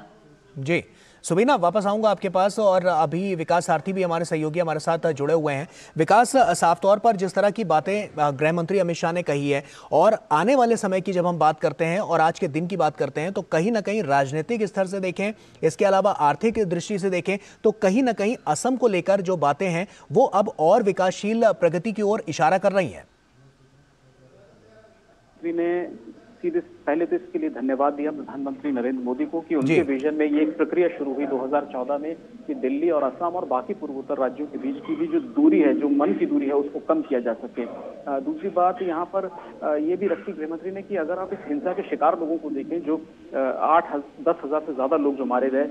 जी सुबीना, वापस आऊंगा आपके पास। और अभी विकास सारथी भी हमारे सहयोगी हमारे साथ जुड़े हुए हैं। विकास, साफ तौर पर जिस तरह की बातें गृह मंत्री अमित शाह ने कही है और आने वाले समय की जब हम बात करते हैं और आज के दिन की बात करते हैं, तो कहीं ना कहीं राजनीतिक स्तर से देखें, इसके अलावा आर्थिक दृष्टि से देखें, तो कहीं ना कहीं असम को लेकर जो बातें हैं वो अब और विकासशील प्रगति की ओर इशारा कर रही हैं। सीधे पहले तो इसके लिए धन्यवाद दिया प्रधानमंत्री नरेंद्र मोदी को कि उनके विजन में ये एक प्रक्रिया शुरू हुई 2014 में कि दिल्ली और असम और बाकी पूर्वोत्तर राज्यों के बीच की भी जो दूरी है, जो मन की दूरी है, उसको कम किया जा सके। दूसरी बात यहाँ पर ये भी रखी गृह मंत्री ने कि अगर आप इस हिंसा के शिकार लोगों को देखें, जो 8-10 हजार से ज्यादा लोग जो मारे गए,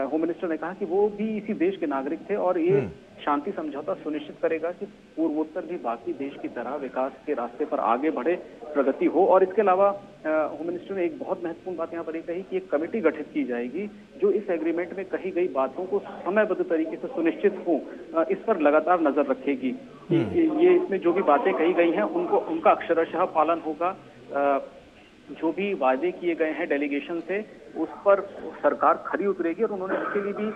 होम मिनिस्टर ने कहा कि वो भी इसी देश के नागरिक थे और ये शांति समझौता सुनिश्चित करेगा कि पूर्वोत्तर भी बाकी देश की तरह विकास के रास्ते पर आगे बढ़े, प्रगति हो। और इसके अलावा होम मिनिस्टर ने एक बहुत महत्वपूर्ण बात यहाँ पर कही कि एक कमेटी गठित की जाएगी जो इस एग्रीमेंट में कही गई बातों को समयबद्ध तरीके से सुनिश्चित हो, इस पर लगातार नजर रखेगी कि ये इसमें जो भी बातें कही गई हैं उनका अक्षरशः पालन होगा। जो भी वादे किए गए हैं डेलीगेशन से, उस पर सरकार खरी उतरेगी। और उन्होंने इसके लिए भी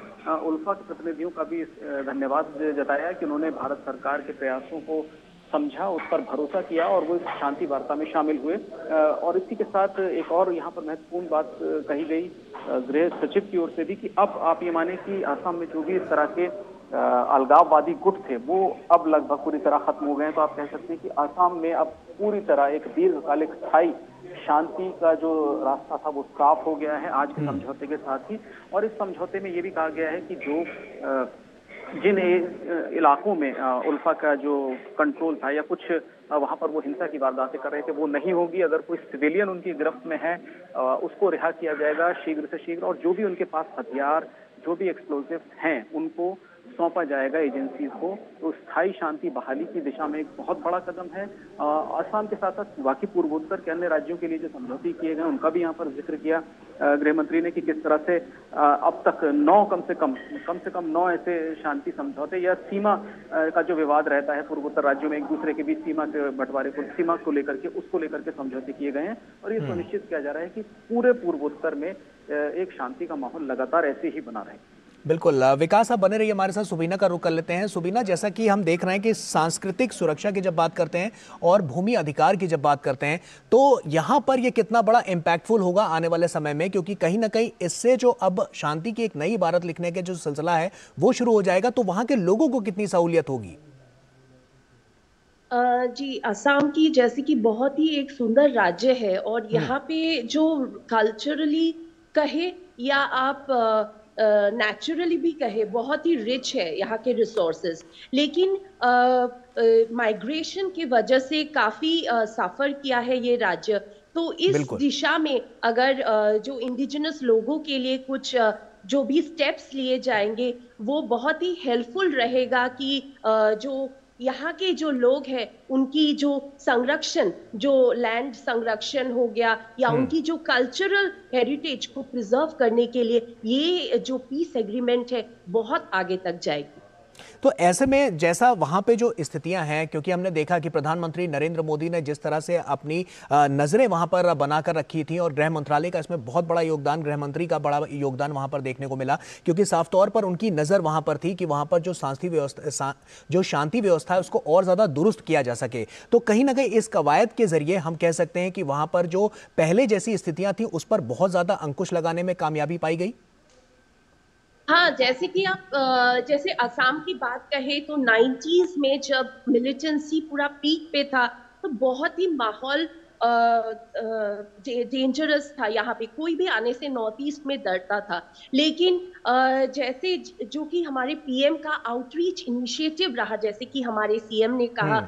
उल्फा के प्रतिनिधियों का भी धन्यवाद जताया कि उन्होंने भारत सरकार के प्रयासों को समझा, उस पर भरोसा किया और वो इस शांति वार्ता में शामिल हुए। और इसी के साथ एक और यहाँ पर महत्वपूर्ण बात कही गई गृह सचिव की ओर से भी कि अब आप ये माने कि असम में जो भी इस तरह के अलगाववादी गुट थे वो अब लगभग पूरी तरह खत्म हो गए हैं। तो आप कह सकते हैं कि असम में अब पूरी तरह एक दीर्घकालिक स्थायी शांति का जो रास्ता था वो साफ हो गया है आज के समझौते के साथ ही। और इस समझौते में ये भी कहा गया है कि जो जिन इलाकों में उल्फा का जो कंट्रोल था या कुछ वहां पर वो हिंसा की वारदातें कर रहे थे वो नहीं होगी। अगर कोई सिविलियन उनकी गिरफ्त में है उसको रिहा किया जाएगा शीघ्र से शीघ्र। और जो भी उनके पास हथियार, जो भी एक्सप्लोजिव हैं, उनको सौंपा जाएगा एजेंसीज को, तो स्थायी शांति बहाली की दिशा में एक बहुत बड़ा कदम है। असम के साथ साथ बाकी पूर्वोत्तर के अन्य राज्यों के लिए जो समझौते किए गए उनका भी यहाँ पर जिक्र किया गृह मंत्री ने कि किस तरह से अब तक 9 कम से कम 9 ऐसे शांति समझौते या सीमा का जो विवाद रहता है पूर्वोत्तर राज्यों में एक दूसरे के बीच सीमा के बंटवारे को, सीमा को लेकर के, उसको लेकर के समझौते किए गए हैं और ये सुनिश्चित किया जा रहा है कि पूरे पूर्वोत्तर में एक शांति का माहौल लगातार ऐसे ही बना रहे। बिल्कुल विकास, आप बने रहिए हमारे साथ। सुबीना का रुख कर लेते हैं। सुबीना, जैसा कि हम देख रहे हैं कि सांस्कृतिक सुरक्षा की जब बात करते हैं और भूमि अधिकार की जब बात करते हैं तो यहाँ पर ये कितना बड़ा इम्पैक्टफुल होगा आने वाले समय में, क्योंकि कहीं ना कहीं इससे जो अब शांति की एक नई इबारत लिखने के जो सिलसिला है वो शुरू हो जाएगा, तो वहां के लोगों को कितनी सहूलियत होगी? जी, असम की जैसे कि बहुत ही एक सुंदर राज्य है और यहाँ पे जो कल्चरली कहे या आप नेचुरली भी कहे बहुत ही रिच है यहाँ के रिसोर्सेज, लेकिन माइग्रेशन की वजह से काफी सफर किया है ये राज्य। तो इस दिशा में अगर जो इंडिजिनस लोगों के लिए कुछ जो भी स्टेप्स लिए जाएंगे वो बहुत ही हेल्पफुल रहेगा कि जो यहाँ के जो लोग हैं उनकी जो संरक्षण, जो लैंड संरक्षण हो गया या उनकी जो कल्चरल हेरिटेज को प्रिजर्व करने के लिए ये जो पीस एग्रीमेंट है बहुत आगे तक जाएगी। तो ऐसे में जैसा वहां पे जो स्थितियां हैं, क्योंकि हमने देखा कि प्रधानमंत्री नरेंद्र मोदी ने जिस तरह से अपनी नजरें वहां पर बनाकर रखी थी और गृह मंत्रालय का इसमें बहुत बड़ा योगदान, गृह मंत्री का बड़ा योगदान वहां पर देखने को मिला, क्योंकि साफ तौर पर उनकी नजर वहां पर थी कि वहां पर जो शांति व्यवस्था है उसको और ज्यादा दुरुस्त किया जा सके। तो कहीं ना कहीं इस कवायद के जरिए हम कह सकते हैं कि वहां पर जो पहले जैसी स्थितियां थी उस पर बहुत ज्यादा अंकुश लगाने में कामयाबी पाई गई। हाँ, जैसे कि आप जैसे असम की बात कहें तो 90s में जब मिलिटेंसी पूरा पीक पे था तो बहुत ही माहौल डेंजरस था, यहाँ पे कोई भी आने से नॉर्थ ईस्ट में डरता था। लेकिन जैसे जो कि हमारे पीएम का आउटरीच इनिशिएटिव रहा, जैसे कि हमारे सीएम ने कहा,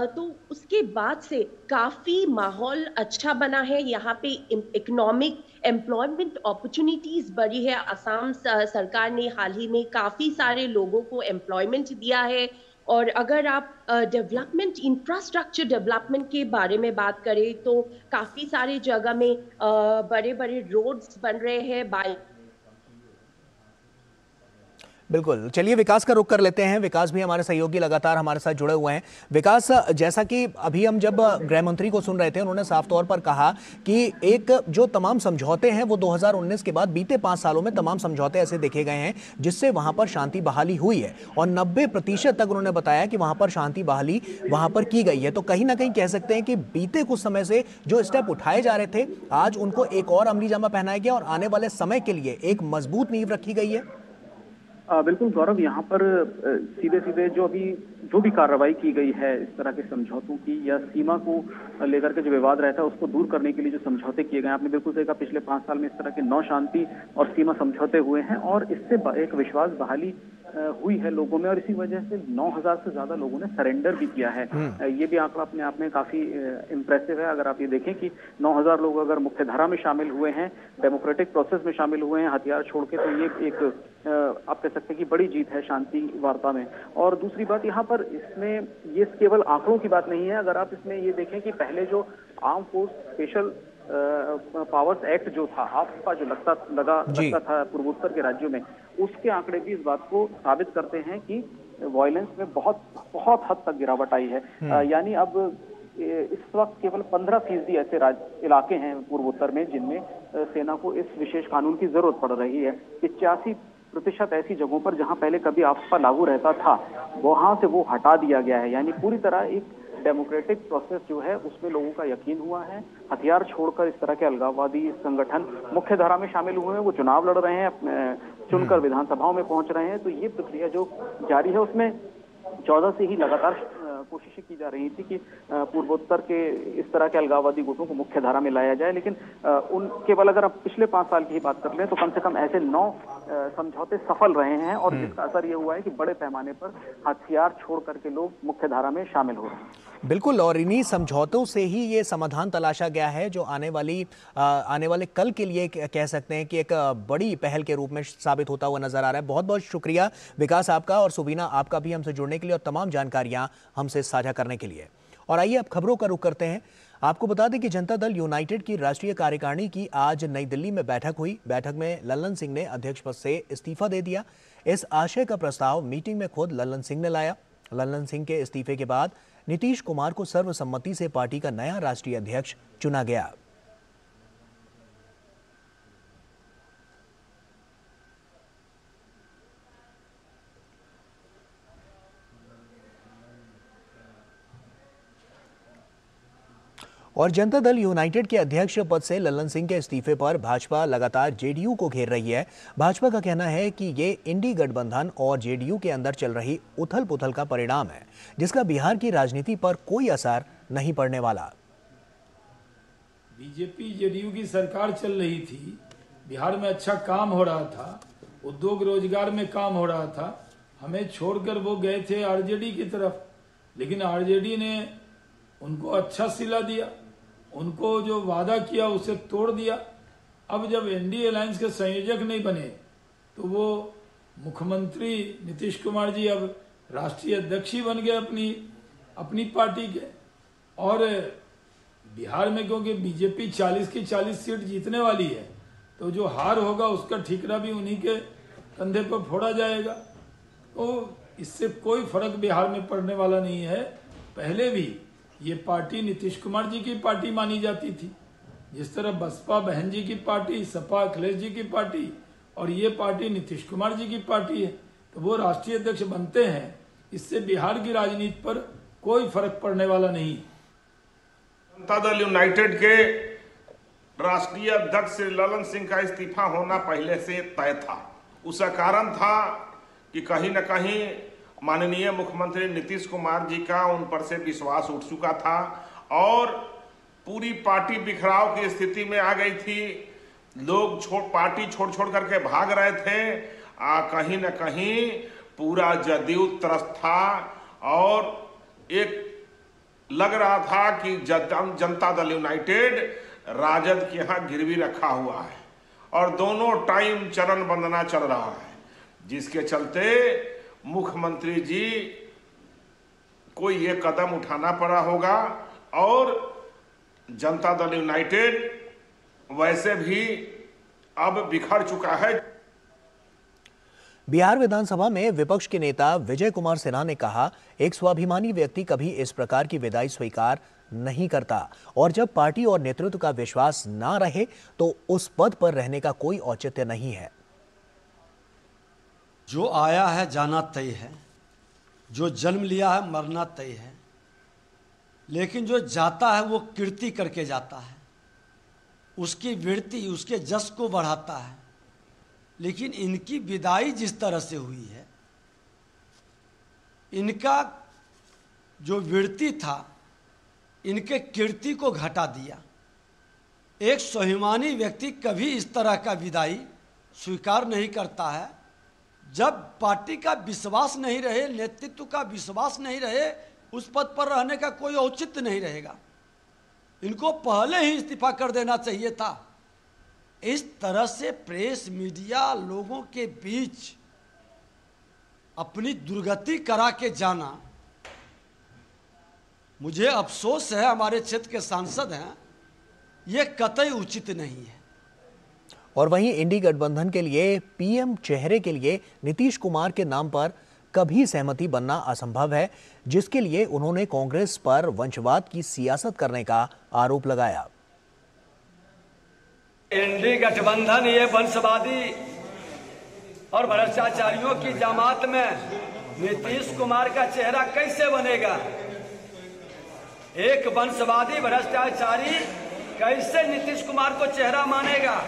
तो उसके बाद से काफी माहौल अच्छा बना है। यहाँ पे इकोनॉमिक एम्प्लॉयमेंट अपॉर्चुनिटीज बढ़ी है। असम सरकार ने हाल ही में काफी सारे लोगों को एम्प्लॉयमेंट दिया है। और अगर आप डेवलपमेंट, इंफ्रास्ट्रक्चर डेवलपमेंट के बारे में बात करें तो काफी सारे जगह में बड़े बड़े रोड्स बन रहे हैं। बिल्कुल, चलिए विकास का रुख कर लेते हैं। विकास भी हमारे सहयोगी लगातार हमारे साथ जुड़े हुए हैं। विकास, जैसा कि अभी हम जब गृह मंत्री को सुन रहे थे, उन्होंने साफ तौर पर कहा कि एक जो तमाम समझौते हैं वो 2019 के बाद बीते 5 सालों में तमाम समझौते ऐसे देखे गए हैं जिससे वहां पर शांति बहाली हुई है और 90% तक उन्होंने बताया कि वहां पर शांति बहाली वहां पर की गई है। तो कहीं ना कहीं कह सकते हैं कि बीते कुछ समय से जो स्टेप उठाए जा रहे थे आज उनको एक और अमली जामा पहनाया गया और आने वाले समय के लिए एक मजबूत नींव रखी गई है। बिल्कुल गौरव, यहाँ पर सीधे सीधे जो भी कार्रवाई की गई है इस तरह के समझौतों की या सीमा को लेकर के जो विवाद रहता है उसको दूर करने के लिए जो समझौते किए गए हैं, आपने बिल्कुल सही कहा, पिछले 5 साल में इस तरह के 9 शांति और सीमा समझौते हुए हैं और इससे एक विश्वास बहाली हुई है लोगों में और इसी वजह से 9000 से ज्यादा लोगों ने सरेंडर भी किया है। ये भी आंकड़ा अपने आप में काफी इम्प्रेसिव है। अगर आप ये देखें कि 9000 लोग अगर मुख्यधारा में शामिल हुए हैं, डेमोक्रेटिक प्रोसेस में शामिल हुए हैं हथियार छोड़ के, तो ये एक आप कह सकते हैं कि बड़ी जीत है शांति वार्ता में। और दूसरी बात यहाँ पर इसमें ये केवल आंकड़ों की बात नहीं है। अगर आप इसमें ये देखें कि पहले जो arm force special powers act जो था, आपका जो लगता था पूर्वोत्तर के राज्यों में, उसके आंकड़े भी इस बात को साबित करते हैं कि वायलेंस में बहुत हद तक गिरावट आई है। यानी अब इस वक्त केवल 15% ऐसे इलाके हैं पूर्वोत्तर में जिनमें सेना को इस विशेष कानून की जरूरत पड़ रही है। 85% ऐसी जगहों पर जहां पहले कभी आपका लागू रहता था वहां से वो हटा दिया गया है। यानी पूरी तरह एक डेमोक्रेटिक प्रोसेस जो है उसमें लोगों का यकीन हुआ है। हथियार छोड़कर इस तरह के अलगाववादी संगठन मुख्य धारा में शामिल हुए हैं, वो चुनाव लड़ रहे हैं, चुनकर विधानसभाओं में पहुंच रहे हैं। तो ये प्रक्रिया जो जारी है उसमें 14 से ही लगातार कोशिशें की जा रही थी कि पूर्वोत्तर के इस तरह के अलगाववादी गुटों को मुख्य धारा में लाया जाए। लेकिन केवल अगर आप पिछले 5 साल की ही बात कर लें तो कम से कम ऐसे 9 समझौते सफल रहे हैं और जिसका असर ये हुआ है कि बड़े पैमाने पर हथियार छोड़ करके लोग मुख्य धारा में शामिल हो रहे हैं। बिल्कुल, और इन्हीं समझौतों से ही ये समाधान तलाशा गया है जो आने वाले कल के लिए कह सकते हैं कि एक बड़ी पहल के रूप में साबित होता हुआ नजर आ रहा है। बहुत बहुत शुक्रिया विकास आपका और सुबीना आपका भी हमसे जुड़ने के लिए और तमाम जानकारियां हमसे साझा करने के लिए। और आइए अब खबरों का रुख करते हैं। आपको बता दें कि जनता दल यूनाइटेड की राष्ट्रीय कार्यकारिणी की आज नई दिल्ली में बैठक हुई। बैठक में लल्लन सिंह ने अध्यक्ष पद से इस्तीफा दे दिया। इस आशय का प्रस्ताव मीटिंग में खुद लल्लन सिंह ने लाया। लल्लन सिंह के इस्तीफे के बाद नीतीश कुमार को सर्वसम्मति से पार्टी का नया राष्ट्रीय अध्यक्ष चुना गया। और जनता दल यूनाइटेड के अध्यक्ष पद से लल्लन सिंह के इस्तीफे पर भाजपा लगातार जेडीयू को घेर रही है। भाजपा का कहना है कि ये इंडी गठबंधन और जेडीयू के अंदर चल रही उथल पुथल का परिणाम है, जिसका बिहार की राजनीति पर कोई असर नहीं पड़ने वाला। बीजेपी जेडीयू की सरकार चल रही थी, बिहार में अच्छा काम हो रहा था, उद्योग रोजगार में काम हो रहा था, हमें छोड़कर वो गए थे आरजेडी की तरफ, लेकिन आरजेडी ने उनको अच्छा सिला दिया, उनको जो वादा किया उसे तोड़ दिया। अब जब एनडीए अलायंस के संयोजक नहीं बने तो वो मुख्यमंत्री नीतीश कुमार जी अब राष्ट्रीय अध्यक्ष ही बन गए अपनी पार्टी के। और बिहार में क्योंकि बीजेपी 40 की 40 सीट जीतने वाली है, तो जो हार होगा उसका ठिकरा भी उन्हीं के कंधे पर फोड़ा जाएगा। तो इससे कोई फर्क बिहार में पड़ने वाला नहीं है। पहले भी ये पार्टी नीतीश कुमार जी की पार्टी मानी जाती थी, जिस तरह बसपा बहन जी की पार्टी, सपा अखिलेश जी की पार्टी और ये पार्टी नीतीश कुमार जी की पार्टी है, तो वो राष्ट्रीय अध्यक्ष बनते हैं। इससे बिहार की राजनीति पर कोई फर्क पड़ने वाला नहीं। जनता दल यूनाइटेड के राष्ट्रीय अध्यक्ष श्री लल्लन सिंह का इस्तीफा होना पहले से तय था। उसका कारण था कि कहीं न कहीं माननीय मुख्यमंत्री नीतीश कुमार जी का उन पर से विश्वास उठ चुका था और पूरी पार्टी बिखराव की स्थिति में आ गई थी। लोग पार्टी छोड़ करके भाग रहे थे। कहीं न कहीं पूरा जदयू त्रस्त था और एक लग रहा था कि जनता दल यूनाइटेड राजद के यहाँ गिरवी रखा हुआ है और दोनों टाइम चरण वंदना चल रहा है, जिसके चलते मुख्यमंत्री जी को ये कदम उठाना पड़ा होगा। और जनता दल यूनाइटेड वैसे भी अब बिखर चुका है। बिहार विधानसभा में विपक्ष के नेता विजय कुमार सिन्हा ने कहा, एक स्वाभिमानी व्यक्ति कभी इस प्रकार की विदाई स्वीकार नहीं करता और जब पार्टी और नेतृत्व का विश्वास ना रहे तो उस पद पर रहने का कोई औचित्य नहीं है। जो आया है जाना तय है, जो जन्म लिया है मरना तय है, लेकिन जो जाता है वो कीर्ति करके जाता है, उसकी वृत्ति उसके जस को बढ़ाता है। लेकिन इनकी विदाई जिस तरह से हुई है, इनका जो वृत्ति था इनके कीर्ति को घटा दिया। एक स्वाभिमानी व्यक्ति कभी इस तरह का विदाई स्वीकार नहीं करता है। जब पार्टी का विश्वास नहीं रहे, नेतृत्व का विश्वास नहीं रहे, उस पद पर रहने का कोई औचित्य नहीं रहेगा। इनको पहले ही इस्तीफा कर देना चाहिए था। इस तरह से प्रेस मीडिया लोगों के बीच अपनी दुर्गति करा के जाना, मुझे अफसोस है, हमारे क्षेत्र के सांसद हैं, ये कतई उचित नहीं है। और वहीं इंडी गठबंधन के लिए पीएम चेहरे के लिए नीतीश कुमार के नाम पर कभी सहमति बनना असंभव है, जिसके लिए उन्होंने कांग्रेस पर वंशवाद की सियासत करने का आरोप लगाया। इंडी गठबंधन ये वंशवादी और भ्रष्टाचारियों की जमात में नीतीश कुमार का चेहरा कैसे बनेगा? एक वंशवादी भ्रष्टाचारी कैसे नीतीश कुमार को चेहरा मानेगा?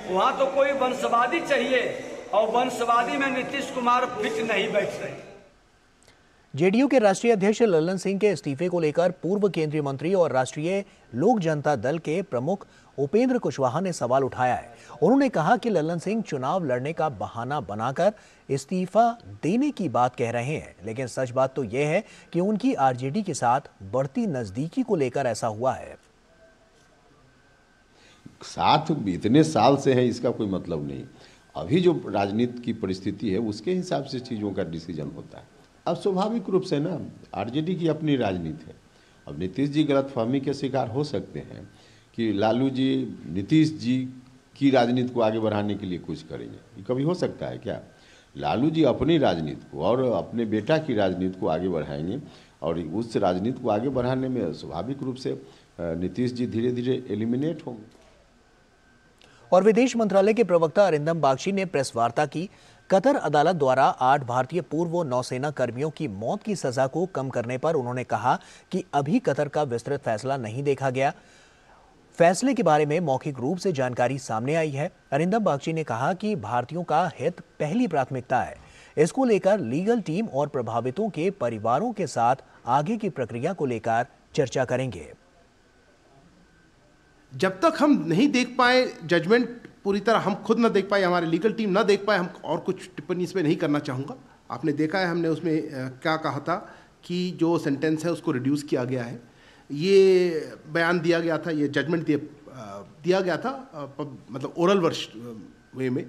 वहां तो कोई वंशवादी चाहिए और वंशवादी में नीतीश कुमार फिट नहीं बैठ रहे। जेडीयू के राष्ट्रीय अध्यक्ष लल्लन सिंह के इस्तीफे को लेकर पूर्व केंद्रीय मंत्री और राष्ट्रीय लोक जनता दल के प्रमुख उपेंद्र कुशवाहा ने सवाल उठाया है। उन्होंने कहा कि लल्लन सिंह चुनाव लड़ने का बहाना बनाकर इस्तीफा देने की बात कह रहे हैं, लेकिन सच बात तो यह है कि उनकी आरजेडी के साथ बढ़ती नजदीकी को लेकर ऐसा हुआ है। साथ इतने साल से है इसका कोई मतलब नहीं। अभी जो राजनीति की परिस्थिति है उसके हिसाब से चीज़ों का डिसीजन होता है। अब स्वाभाविक रूप से ना आरजेडी की अपनी राजनीति है। अब नीतीश जी गलतफहमी के शिकार हो सकते हैं कि लालू जी नीतीश जी की राजनीति को आगे बढ़ाने के लिए कुछ करेंगे। ये कभी हो सकता है क्या? लालू जी अपनी राजनीति को और अपने बेटा की राजनीति को आगे बढ़ाएंगे और उस राजनीति को आगे बढ़ाने में स्वाभाविक रूप से नीतीश जी धीरे धीरे एलिमिनेट होंगे। और विदेश मंत्रालय के प्रवक्ता अरिंदम बागची ने प्रेस वार्ता की। कतर अदालत द्वारा 8 भारतीय पूर्व नौसेना कर्मियों की मौत की सजा को कम करने पर उन्होंने कहा कि अभी कतर का विस्तृत फैसला नहीं देखा गया। फैसले के बारे में मौखिक रूप से जानकारी सामने आई है। अरिंदम बागची ने कहा कि भारतीयों का हित पहली प्राथमिकता है। इसको लेकर लीगल टीम और प्रभावितों के परिवारों के साथ आगे की प्रक्रिया को लेकर चर्चा करेंगे। जब तक हम नहीं देख पाए जजमेंट पूरी तरह, हम खुद ना देख पाए, हमारी लीगल टीम ना देख पाए, हम और कुछ टिप्पणी इस पर नहीं करना चाहूँगा। आपने देखा है हमने उसमें क्या कहा था कि जो सेंटेंस है उसको रिड्यूस किया गया है। ये बयान दिया गया था, ये जजमेंट दिया गया था मतलब ओरल वे में,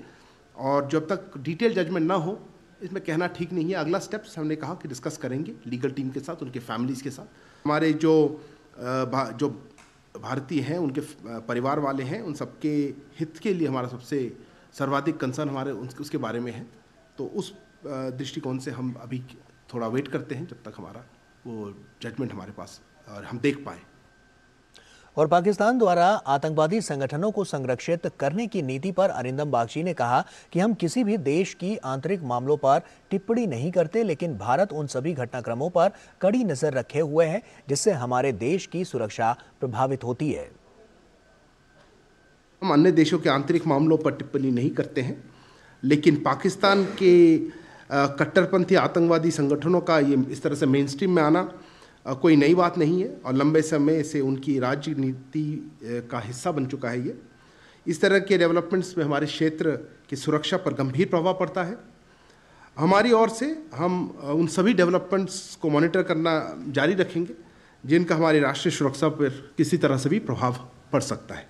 और जब तक डिटेल जजमेंट ना हो इसमें कहना ठीक नहीं है। अगला स्टेप्स हमने कहा कि डिस्कस करेंगे लीगल टीम के साथ, उनके फैमिलीज़ के साथ। हमारे जो भारतीय हैं, उनके परिवार वाले हैं, उन सबके हित के लिए हमारा सबसे सर्वाधिक कंसर्न हमारे उसके बारे में है। तो उस दृष्टिकोण से हम अभी थोड़ा वेट करते हैं जब तक हमारा वो जजमेंट हमारे पास और हम देख पाए। और पाकिस्तान द्वारा आतंकवादी संगठनों को संरक्षित करने की नीति पर अरिंदम बागची ने कहा कि हम किसी भी देश की आंतरिक मामलों पर टिप्पणी नहीं करते, लेकिन भारत उन सभी घटनाक्रमों पर कड़ी नजर रखे हुए है जिससे हमारे देश की सुरक्षा प्रभावित होती है। हम अन्य देशों के आंतरिक मामलों पर टिप्पणी नहीं करते हैं, लेकिन पाकिस्तान के कट्टरपंथी आतंकवादी संगठनों का ये इस तरह से मेन स्ट्रीम में आना कोई नई बात नहीं है और लंबे समय से उनकी राजनीति का हिस्सा बन चुका है। ये इस तरह के डेवलपमेंट्स में हमारे क्षेत्र की सुरक्षा पर गंभीर प्रभाव पड़ता है। हमारी ओर से हम उन सभी डेवलपमेंट्स को मॉनिटर करना जारी रखेंगे जिनका हमारी राष्ट्रीय सुरक्षा पर किसी तरह से भी प्रभाव पड़ सकता है।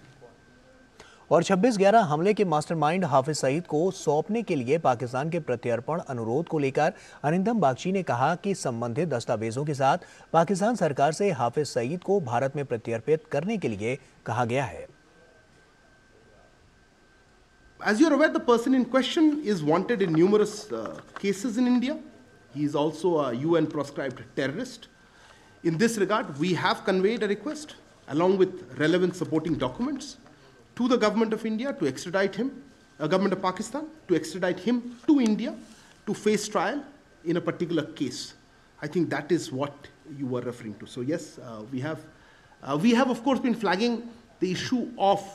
और 26/11 हमले के मास्टरमाइंड हाफिज सईद को सौंपने के लिए पाकिस्तान के प्रत्यर्पण अनुरोध को लेकर अरिंदम बागची ने कहा कि संबंधित दस्तावेजों के साथ पाकिस्तान सरकार से हाफिज सईद को भारत में प्रत्यर्पित करने के लिए कहा गया है। As you are aware, the person in question is wanted in numerous cases in India. He is also a UN proscribed terrorist. In this regard, we have conveyed a request along with relevant supporting documents to the government of India to extradite him, government of Pakistan to extradite him to India to face trial in a particular case. I think that is what you were referring to. So yes, we have of course been flagging the issue of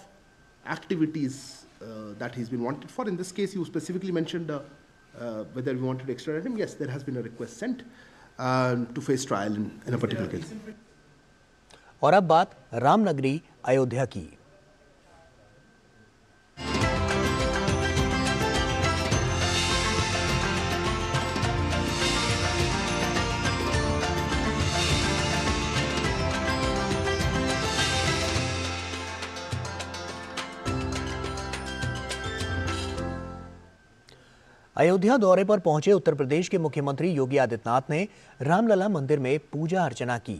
activities that he's been wanted for. In this case, you specifically mentioned whether we wanted to extradite him. Yes, there has been a request sent to face trial in a particular case. और अब बात रामनगरी अयोध्या की। अयोध्या दौरे पर पहुंचे उत्तर प्रदेश के मुख्यमंत्री योगी आदित्यनाथ ने रामलला मंदिर में पूजा अर्चना की।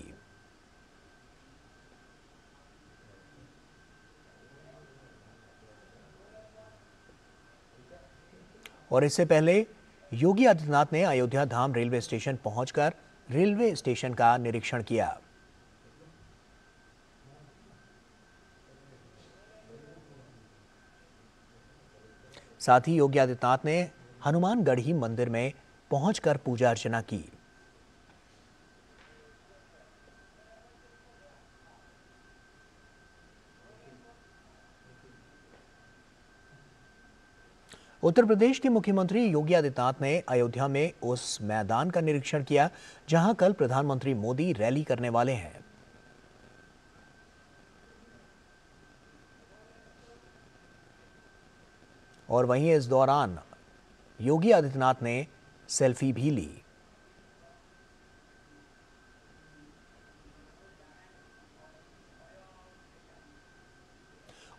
और इससे पहले योगी आदित्यनाथ ने अयोध्या धाम रेलवे स्टेशन पहुंचकर रेलवे स्टेशन का निरीक्षण किया। साथ ही योगी आदित्यनाथ ने हनुमानगढ़ी मंदिर में पहुंचकर पूजा अर्चना की। उत्तर प्रदेश के मुख्यमंत्री योगी आदित्यनाथ ने अयोध्या में उस मैदान का निरीक्षण किया जहां कल प्रधानमंत्री मोदी रैली करने वाले हैं। और वहीं इस दौरान योगी आदित्यनाथ ने सेल्फी भी ली।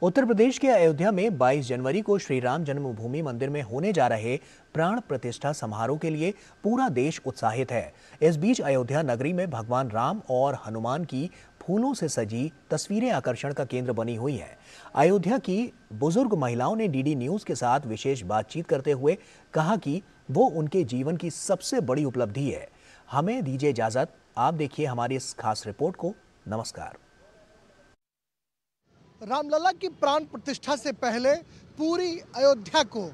उत्तर प्रदेश के अयोध्या में 22 जनवरी को श्री राम जन्मभूमि मंदिर में होने जा रहे प्राण प्रतिष्ठा समारोह के लिए पूरा देश उत्साहित है। इस बीच अयोध्या नगरी में भगवान राम और हनुमान की फूलों से सजी तस्वीरें आकर्षण का केंद्र बनी हुई हैं। अयोध्या की बुजुर्ग महिलाओं ने डीडी न्यूज के साथ विशेष बातचीत करते हुए कहा कि वो उनके जीवन की सबसे बड़ी उपलब्धि है। हमें दीजिए इजाजत, आप देखिए हमारी इस खास रिपोर्ट को। नमस्कार। रामलला की प्राण प्रतिष्ठा से पहले पूरी अयोध्या को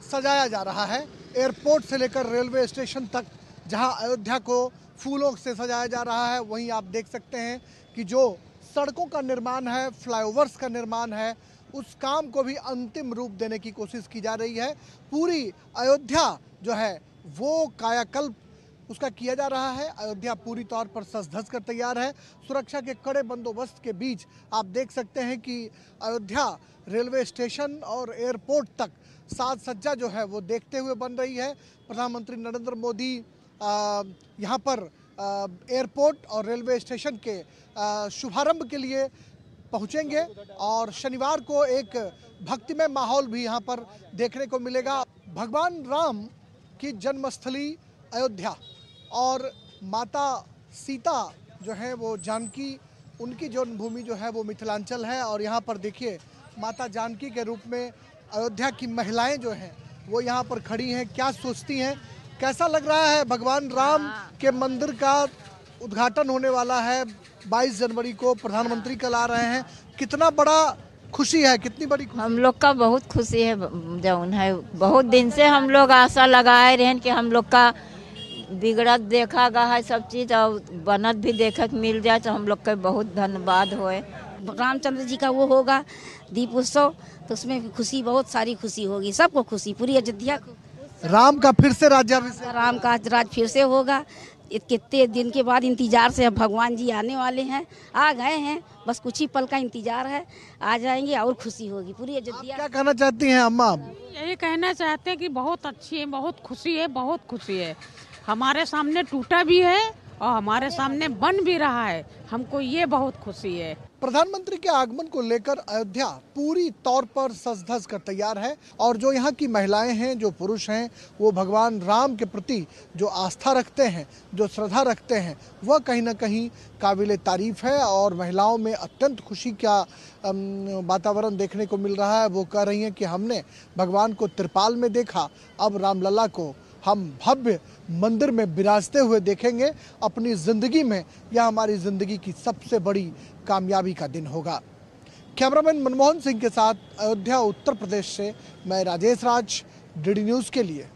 सजाया जा रहा है। एयरपोर्ट से लेकर रेलवे स्टेशन तक जहां अयोध्या को फूलों से सजाया जा रहा है, वहीं आप देख सकते हैं कि जो सड़कों का निर्माण है, फ्लाईओवर्स का निर्माण है, उस काम को भी अंतिम रूप देने की कोशिश की जा रही है। पूरी अयोध्या जो है वो कायाकल्प उसका किया जा रहा है। अयोध्या पूरी तौर पर सज धज कर तैयार है। सुरक्षा के कड़े बंदोबस्त के बीच आप देख सकते हैं कि अयोध्या रेलवे स्टेशन और एयरपोर्ट तक साज सज्जा जो है वो देखते हुए बन रही है। प्रधानमंत्री नरेंद्र मोदी यहाँ पर एयरपोर्ट और रेलवे स्टेशन के शुभारंभ के लिए पहुँचेंगे और शनिवार को एक भक्तिमय माहौल भी यहाँ पर देखने को मिलेगा। भगवान राम की जन्मस्थली अयोध्या और माता सीता जो है वो जानकी, उनकी जन्मभूमि जो है वो मिथिलांचल है। और यहाँ पर देखिए माता जानकी के रूप में अयोध्या की महिलाएं जो हैं वो यहाँ पर खड़ी हैं। क्या सोचती हैं, कैसा लग रहा है? भगवान राम के मंदिर का उद्घाटन होने वाला है 22 जनवरी को, प्रधानमंत्री कल आ रहे हैं। कितना बड़ा खुशी है, कितनी बड़ी खुशी? हम लोग का बहुत खुशी है जौन है। बहुत दिन से हम लोग आशा लगाए रहे कि हम लोग का बिगड़त देखा गया है सब चीज़ और बनत भी देखा मिल जाए तो हम लोग का बहुत धन्यवाद होए। रामचंद्र जी का वो होगा दीप उत्सव, तो उसमें खुशी, बहुत सारी खुशी होगी, सबको खुशी, पूरी अयोध्या को। राम का फिर से राज्याभिषेक, राम का राज फिर से होगा। कितने दिन के बाद इंतजार से भगवान जी आने वाले हैं, आ गए हैं, बस कुछ ही पल का इंतजार है, आ जाएंगे और खुशी होगी पूरी अयोध्या। क्या कहना चाहती हैं अम्मा? यही कहना चाहते हैं कि बहुत अच्छी है, बहुत खुशी है, बहुत खुशी है। हमारे सामने टूटा भी है और हमारे सामने बन भी रहा है, हमको ये बहुत खुशी है। प्रधानमंत्री के आगमन को लेकर अयोध्या पूरी तौर पर सज धज कर तैयार है और जो यहाँ की महिलाएं हैं, जो पुरुष हैं, वो भगवान राम के प्रति जो आस्था रखते हैं, जो श्रद्धा रखते हैं, वह कहीं ना कहीं काबिले तारीफ है और महिलाओं में अत्यंत खुशी का वातावरण देखने को मिल रहा है। वो कह रही हैं कि हमने भगवान को त्रिपाल में देखा, अब रामलला को हम भव्य मंदिर में विराजते हुए देखेंगे। अपनी ज़िंदगी में यह हमारी ज़िंदगी की सबसे बड़ी कामयाबी का दिन होगा। कैमरामैन मनमोहन सिंह के साथ अयोध्या उत्तर प्रदेश से मैं राजेश राज, डीडी न्यूज़ के लिए।